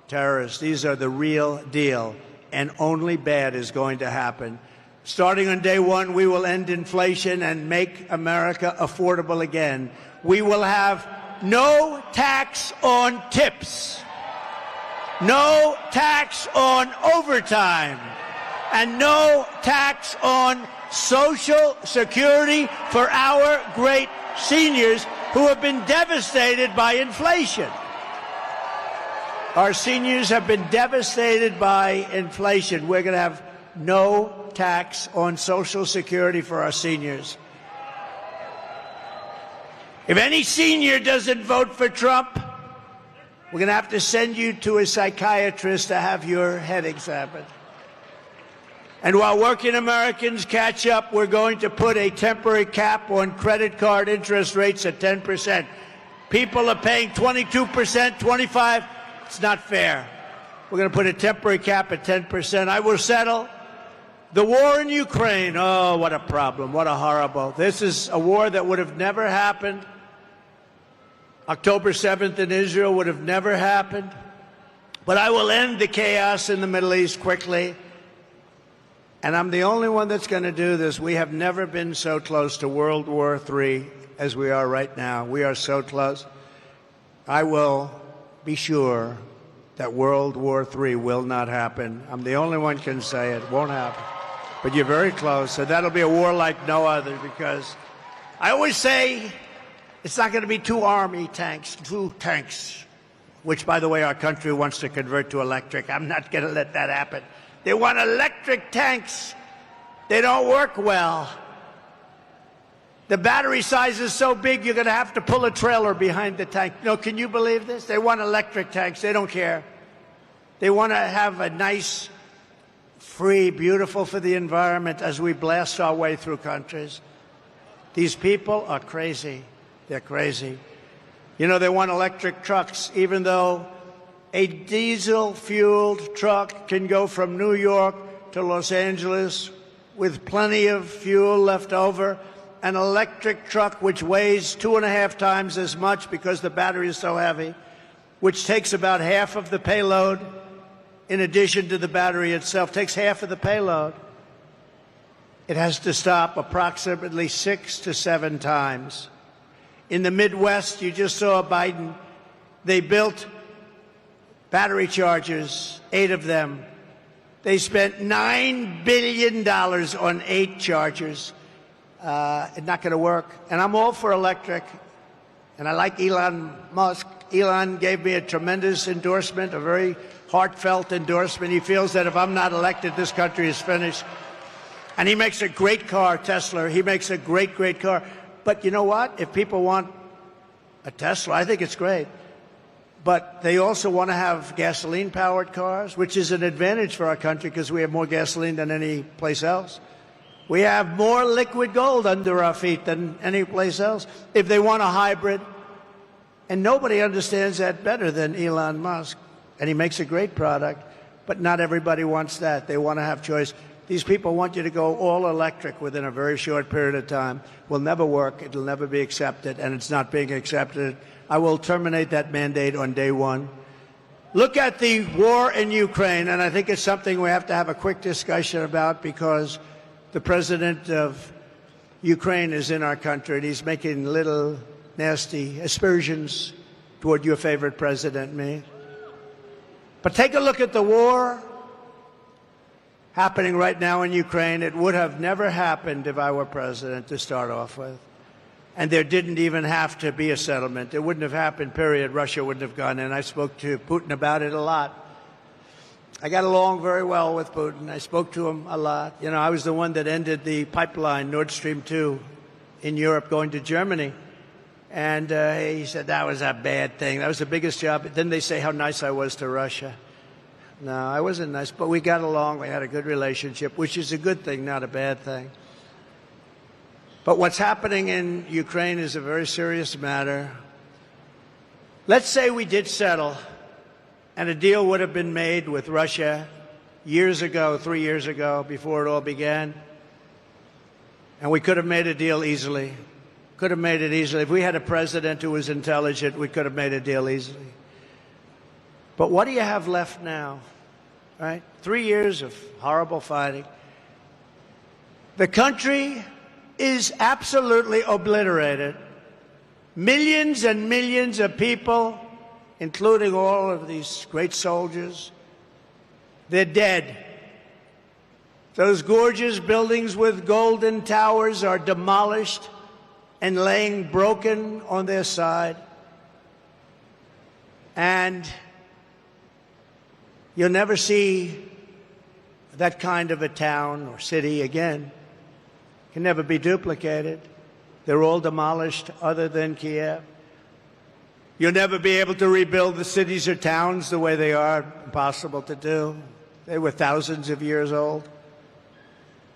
S1: terrorists. These are the real deal. And only bad is going to happen. Starting on day one, we will end inflation and make America affordable again. We will have no tax on tips, no tax on overtime, and no tax on Social Security for our great seniors who have been devastated by inflation. Our seniors have been devastated by inflation. We're going to have no tax on Social Security for our seniors. If any senior doesn't vote for Trump, we're going to have to send you to a psychiatrist to have your head examined. And while working Americans catch up, we're going to put a temporary cap on credit card interest rates at 10%. People are paying 22%, 25%. It's not fair. We're going to put a temporary cap at 10%. I will settle. The war in Ukraine, oh, what a problem, what a horrible. This is a war that would have never happened. October 7th in Israel would have never happened. But I will end the chaos in the Middle East quickly. And I'm the only one that's going to do this. We have never been so close to World War III as we are right now. We are so close. I will be sure that World War III will not happen. I'm the only one can say it won't happen. But you're very close, and that'll be a war like no other, because I always say it's not going to be two army tanks, two tanks, which, by the way, our country wants to convert to electric. I'm not going to let that happen. They want electric tanks. They don't work well. The battery size is so big, you're going to have to pull a trailer behind the tank. No, can you believe this? They want electric tanks. They don't care. They want to have a nice, free, beautiful for the environment as we blast our way through countries. These people are crazy. They're crazy. You know, they want electric trucks, even though a diesel-fueled truck can go from New York to Los Angeles with plenty of fuel left over. An electric truck, which weighs 2.5 times as much because the battery is so heavy, which takes about half of the payload, in addition to the battery itself, takes half of the payload. It has to stop approximately 6 to 7 times. In the Midwest, you just saw Biden, they built battery chargers, 8 of them. They spent $9 billion on 8 chargers. It's not going to work. And I'm all for electric. And I like Elon Musk. Elon gave me a tremendous endorsement, a very heartfelt endorsement. He feels that if I'm not elected, this country is finished. And he makes a great car, Tesla. He makes a great, great car. But you know what? If people want a Tesla, I think it's great. But they also want to have gasoline-powered cars, which is an advantage for our country because we have more gasoline than any place else. We have more liquid gold under our feet than any place else. If they want a hybrid, and nobody understands that better than Elon Musk, and he makes a great product, but not everybody wants that. They want to have choice. These people want you to go all electric within a very short period of time. Will never work. It'll never be accepted, and it's not being accepted. I will terminate that mandate on day one. Look at the war in Ukraine, and I think it's something we have to have a quick discussion about because the president of Ukraine is in our country, and he's making little nasty aspersions toward your favorite president, me. But take a look at the war happening right now in Ukraine. It would have never happened if I were president to start off with. And there didn't even have to be a settlement. It wouldn't have happened, period. Russia wouldn't have gone in. I spoke to Putin about it a lot. I got along very well with Putin. I spoke to him a lot. You know, I was the one that ended the pipeline, Nord Stream 2, in Europe going to Germany. And he said that was a bad thing. That was the biggest job. Then they say how nice I was to Russia. No, I wasn't nice, but we got along. We had a good relationship, which is a good thing, not a bad thing. But what's happening in Ukraine is a very serious matter. Let's say we did settle, and a deal would have been made with Russia years ago, 3 years ago, before it all began. And we could have made a deal easily. Could have made it easily. If we had a president who was intelligent, we could have made a deal easily. But what do you have left now? Right? 3 years of horrible fighting. The country is absolutely obliterated. Millions and millions of people, including all of these great soldiers, they're dead. Those gorgeous buildings with golden towers are demolished and laying broken on their side. And you'll never see that kind of a town or city again. Can never be duplicated. They're all demolished other than Kiev. You'll never be able to rebuild the cities or towns the way they are. Impossible to do. They were thousands of years old.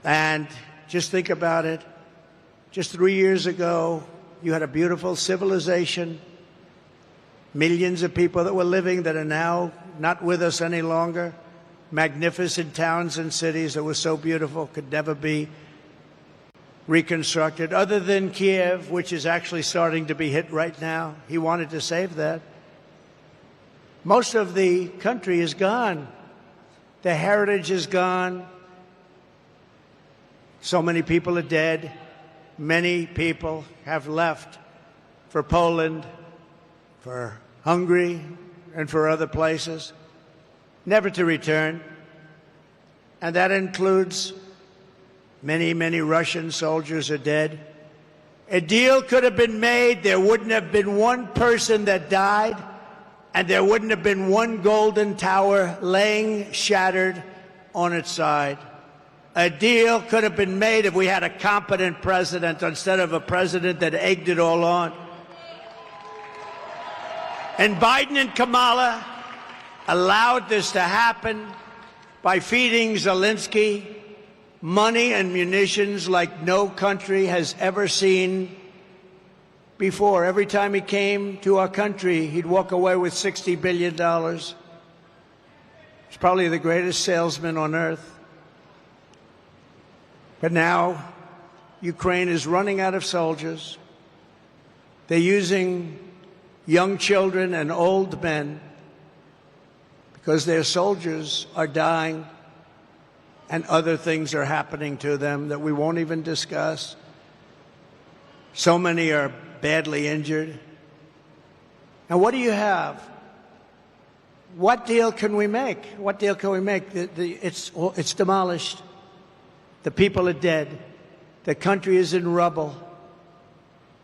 S1: And just think about it. Just 3 years ago, you had a beautiful civilization. Millions of people that were living that are now not with us any longer. Magnificent towns and cities that were so beautiful could never be reconstructed, other than Kiev, which is actually starting to be hit right now. He wanted to save that. Most of the country is gone. The heritage is gone. So many people are dead. Many people have left for Poland, for Hungary, and for other places, never to return. And that includes many, many Russian soldiers are dead. A deal could have been made. There wouldn't have been one person that died, and there wouldn't have been one golden tower laying shattered on its side. A deal could have been made if we had a competent president instead of a president that egged it all on. And Biden and Kamala allowed this to happen by feeding Zelensky money and munitions like no country has ever seen before. Every time he came to our country, he'd walk away with $60 billion. He's probably the greatest salesman on earth. But now, Ukraine is running out of soldiers. They're using young children and old men because their soldiers are dying and other things are happening to them that we won't even discuss. So many are badly injured. And what do you have? What deal can we make? What deal can we make? It's demolished. The people are dead. The country is in rubble.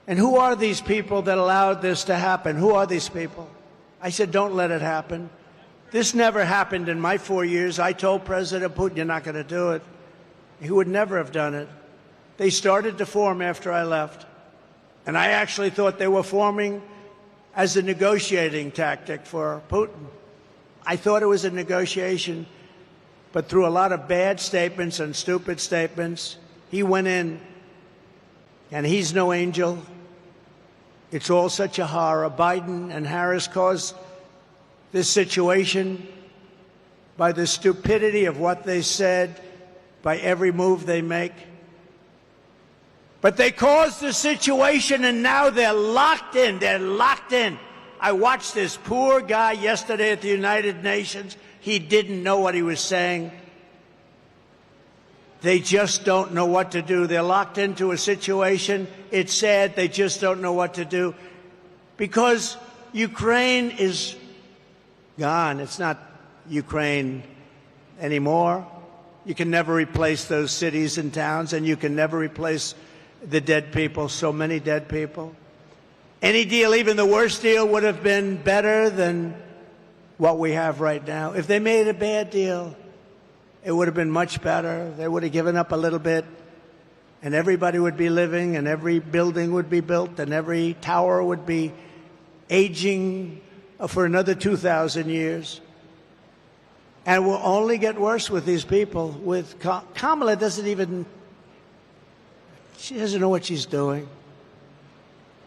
S1: And who are these people that allowed this to happen? Who are these people? I said, don't let it happen. This never happened in my 4 years. I told President Putin, you're not going to do it. He would never have done it. They started to form after I left. And I actually thought they were forming as a negotiating tactic for Putin. I thought it was a negotiation, but through a lot of bad statements and stupid statements, he went in, and he's no angel. It's all such a horror. Biden and Harris caused this situation by the stupidity of what they said, by every move they make. But they caused the situation, and now they're locked in. They're locked in. I watched this poor guy yesterday at the United Nations. He didn't know what he was saying. They just don't know what to do. They're locked into a situation. It's sad. They just don't know what to do because Ukraine is gone. It's not Ukraine anymore. You can never replace those cities and towns, and you can never replace the dead people, so many dead people. Any deal, even the worst deal, would have been better than what we have right now. If they made a bad deal, it would have been much better. They would have given up a little bit, and everybody would be living, and every building would be built, and every tower would be aging for another 2,000 years. And it will only get worse with these people. With Kamala she doesn't know what she's doing.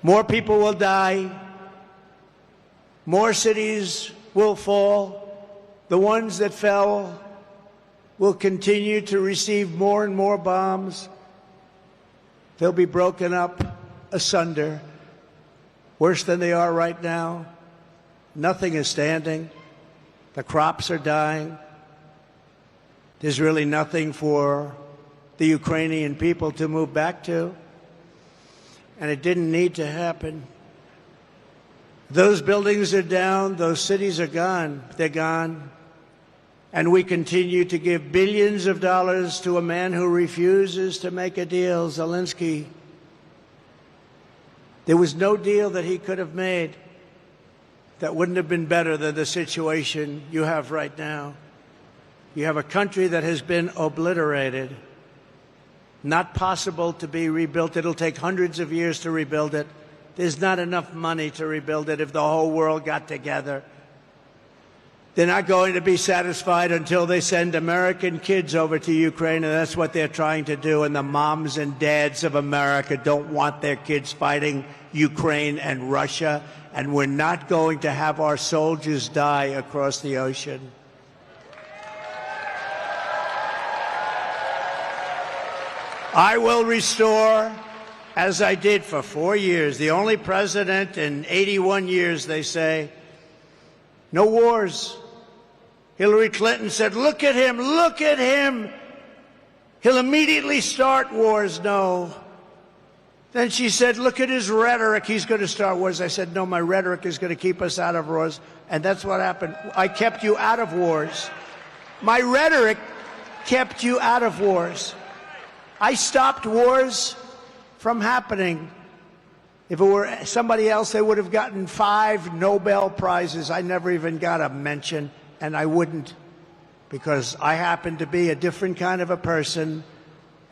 S1: More people will die. More cities will fall. The ones that fell will continue to receive more and more bombs. They'll be broken up asunder, worse than they are right now. Nothing is standing. The crops are dying. There's really nothing for the Ukrainian people to move back to. And it didn't need to happen. Those buildings are down. Those cities are gone. They're gone. And we continue to give billions of dollars to a man who refuses to make a deal, Zelensky. There was no deal that he could have made that wouldn't have been better than the situation you have right now. You have a country that has been obliterated, not possible to be rebuilt. It'll take hundreds of years to rebuild it. There's not enough money to rebuild it if the whole world got together. They're not going to be satisfied until they send American kids over to Ukraine, and that's what they're trying to do. And the moms and dads of America don't want their kids fighting Ukraine and Russia, and we're not going to have our soldiers die across the ocean. I will restore, as I did for 4 years, the only president in 81 years, they say, no wars. Hillary Clinton said, look at him, look at him. He'll immediately start wars. No. Then she said, look at his rhetoric. He's going to start wars. I said, no, my rhetoric is going to keep us out of wars. And that's what happened. I kept you out of wars. My rhetoric kept you out of wars. I stopped wars from happening. If it were somebody else, they would have gotten 5 Nobel Prizes. I never even got a mention, and I wouldn't, because I happen to be a different kind of a person,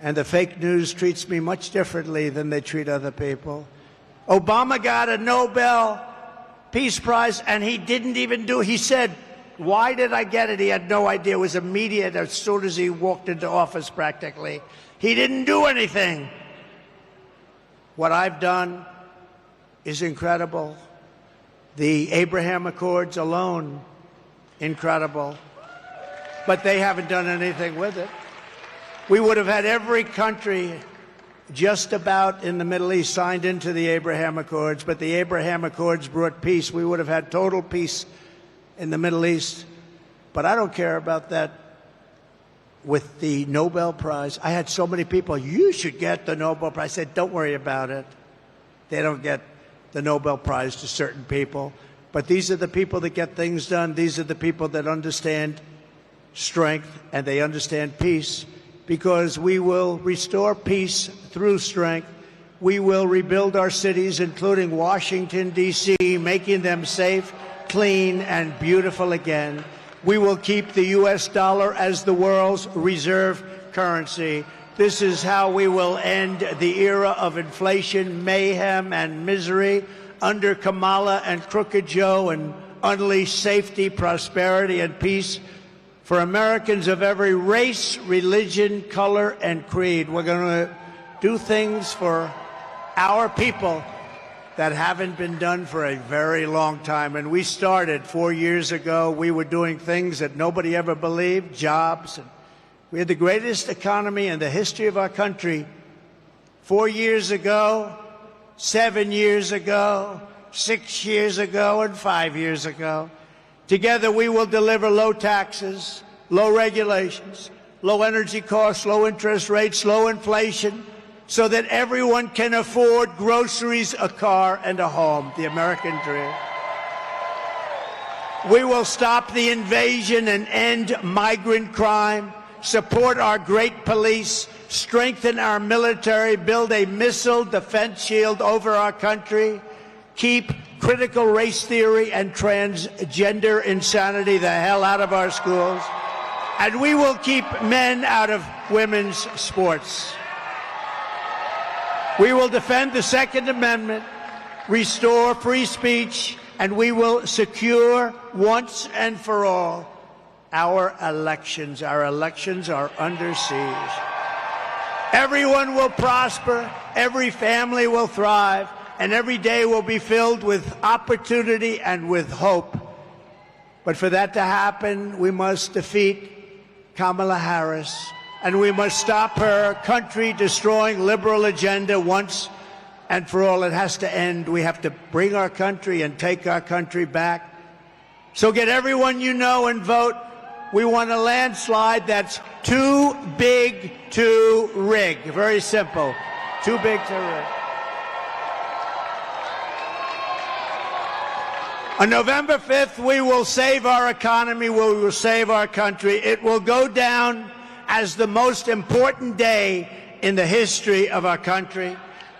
S1: and the fake news treats me much differently than they treat other people. Obama got a Nobel Peace Prize, and he didn't even do it. He said, why did I get it? He had no idea. It was immediate as soon as he walked into office, practically. He didn't do anything. What I've done is incredible. The Abraham Accords alone, incredible. But they haven't done anything with it. We would have had every country just about in the Middle East signed into the Abraham Accords, but the Abraham Accords brought peace. We would have had total peace in the Middle East. But I don't care about that with the Nobel Prize. I had so many people, you should get the Nobel Prize. I said, don't worry about it. They don't get the Nobel Prize to certain people. But these are the people that get things done. These are the people that understand strength and they understand peace, because we will restore peace through strength. We will rebuild our cities, including Washington, D.C., making them safe, clean, and beautiful again. We will keep the U.S. dollar as the world's reserve currency. This is how we will end the era of inflation, mayhem, and misery under Kamala and Crooked Joe, and unleash safety, prosperity, and peace for Americans of every race, religion, color, and creed. We're going to do things for our people that haven't been done for a very long time. And we started 4 years ago. We were doing things that nobody ever believed, jobs. And we had the greatest economy in the history of our country 4 years ago, 7 years ago, 6 years ago, and 5 years ago. Together, we will deliver low taxes, low regulations, low energy costs, low interest rates, low inflation, so that everyone can afford groceries, a car, and a home, the American dream. We will stop the invasion and end migrant crime, support our great police, strengthen our military, build a missile defense shield over our country, keep critical race theory and transgender insanity the hell out of our schools, and we will keep men out of women's sports. We will defend the Second Amendment, restore free speech, and we will secure once and for all our elections. Our elections are under siege. Everyone will prosper, every family will thrive, and every day will be filled with opportunity and with hope. But for that to happen, we must defeat Kamala Harris, and we must stop her country-destroying liberal agenda once and for all. It has to end. We have to bring our country and take our country back. So get everyone you know and vote. We want a landslide that's too big to rig. Very simple. Too big to rig. On November 5th, we will save our economy. We will save our country. It will go down as the most important day in the history of our country.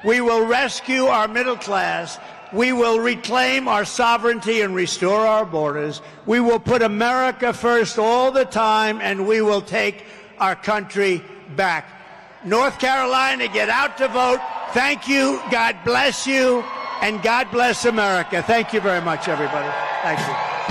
S1: We will rescue our middle class. We will reclaim our sovereignty and restore our borders. We will put America first all the time, and we will take our country back. North Carolina, get out to vote. Thank you. God bless you. And God bless America. Thank you very much, everybody. Thank you.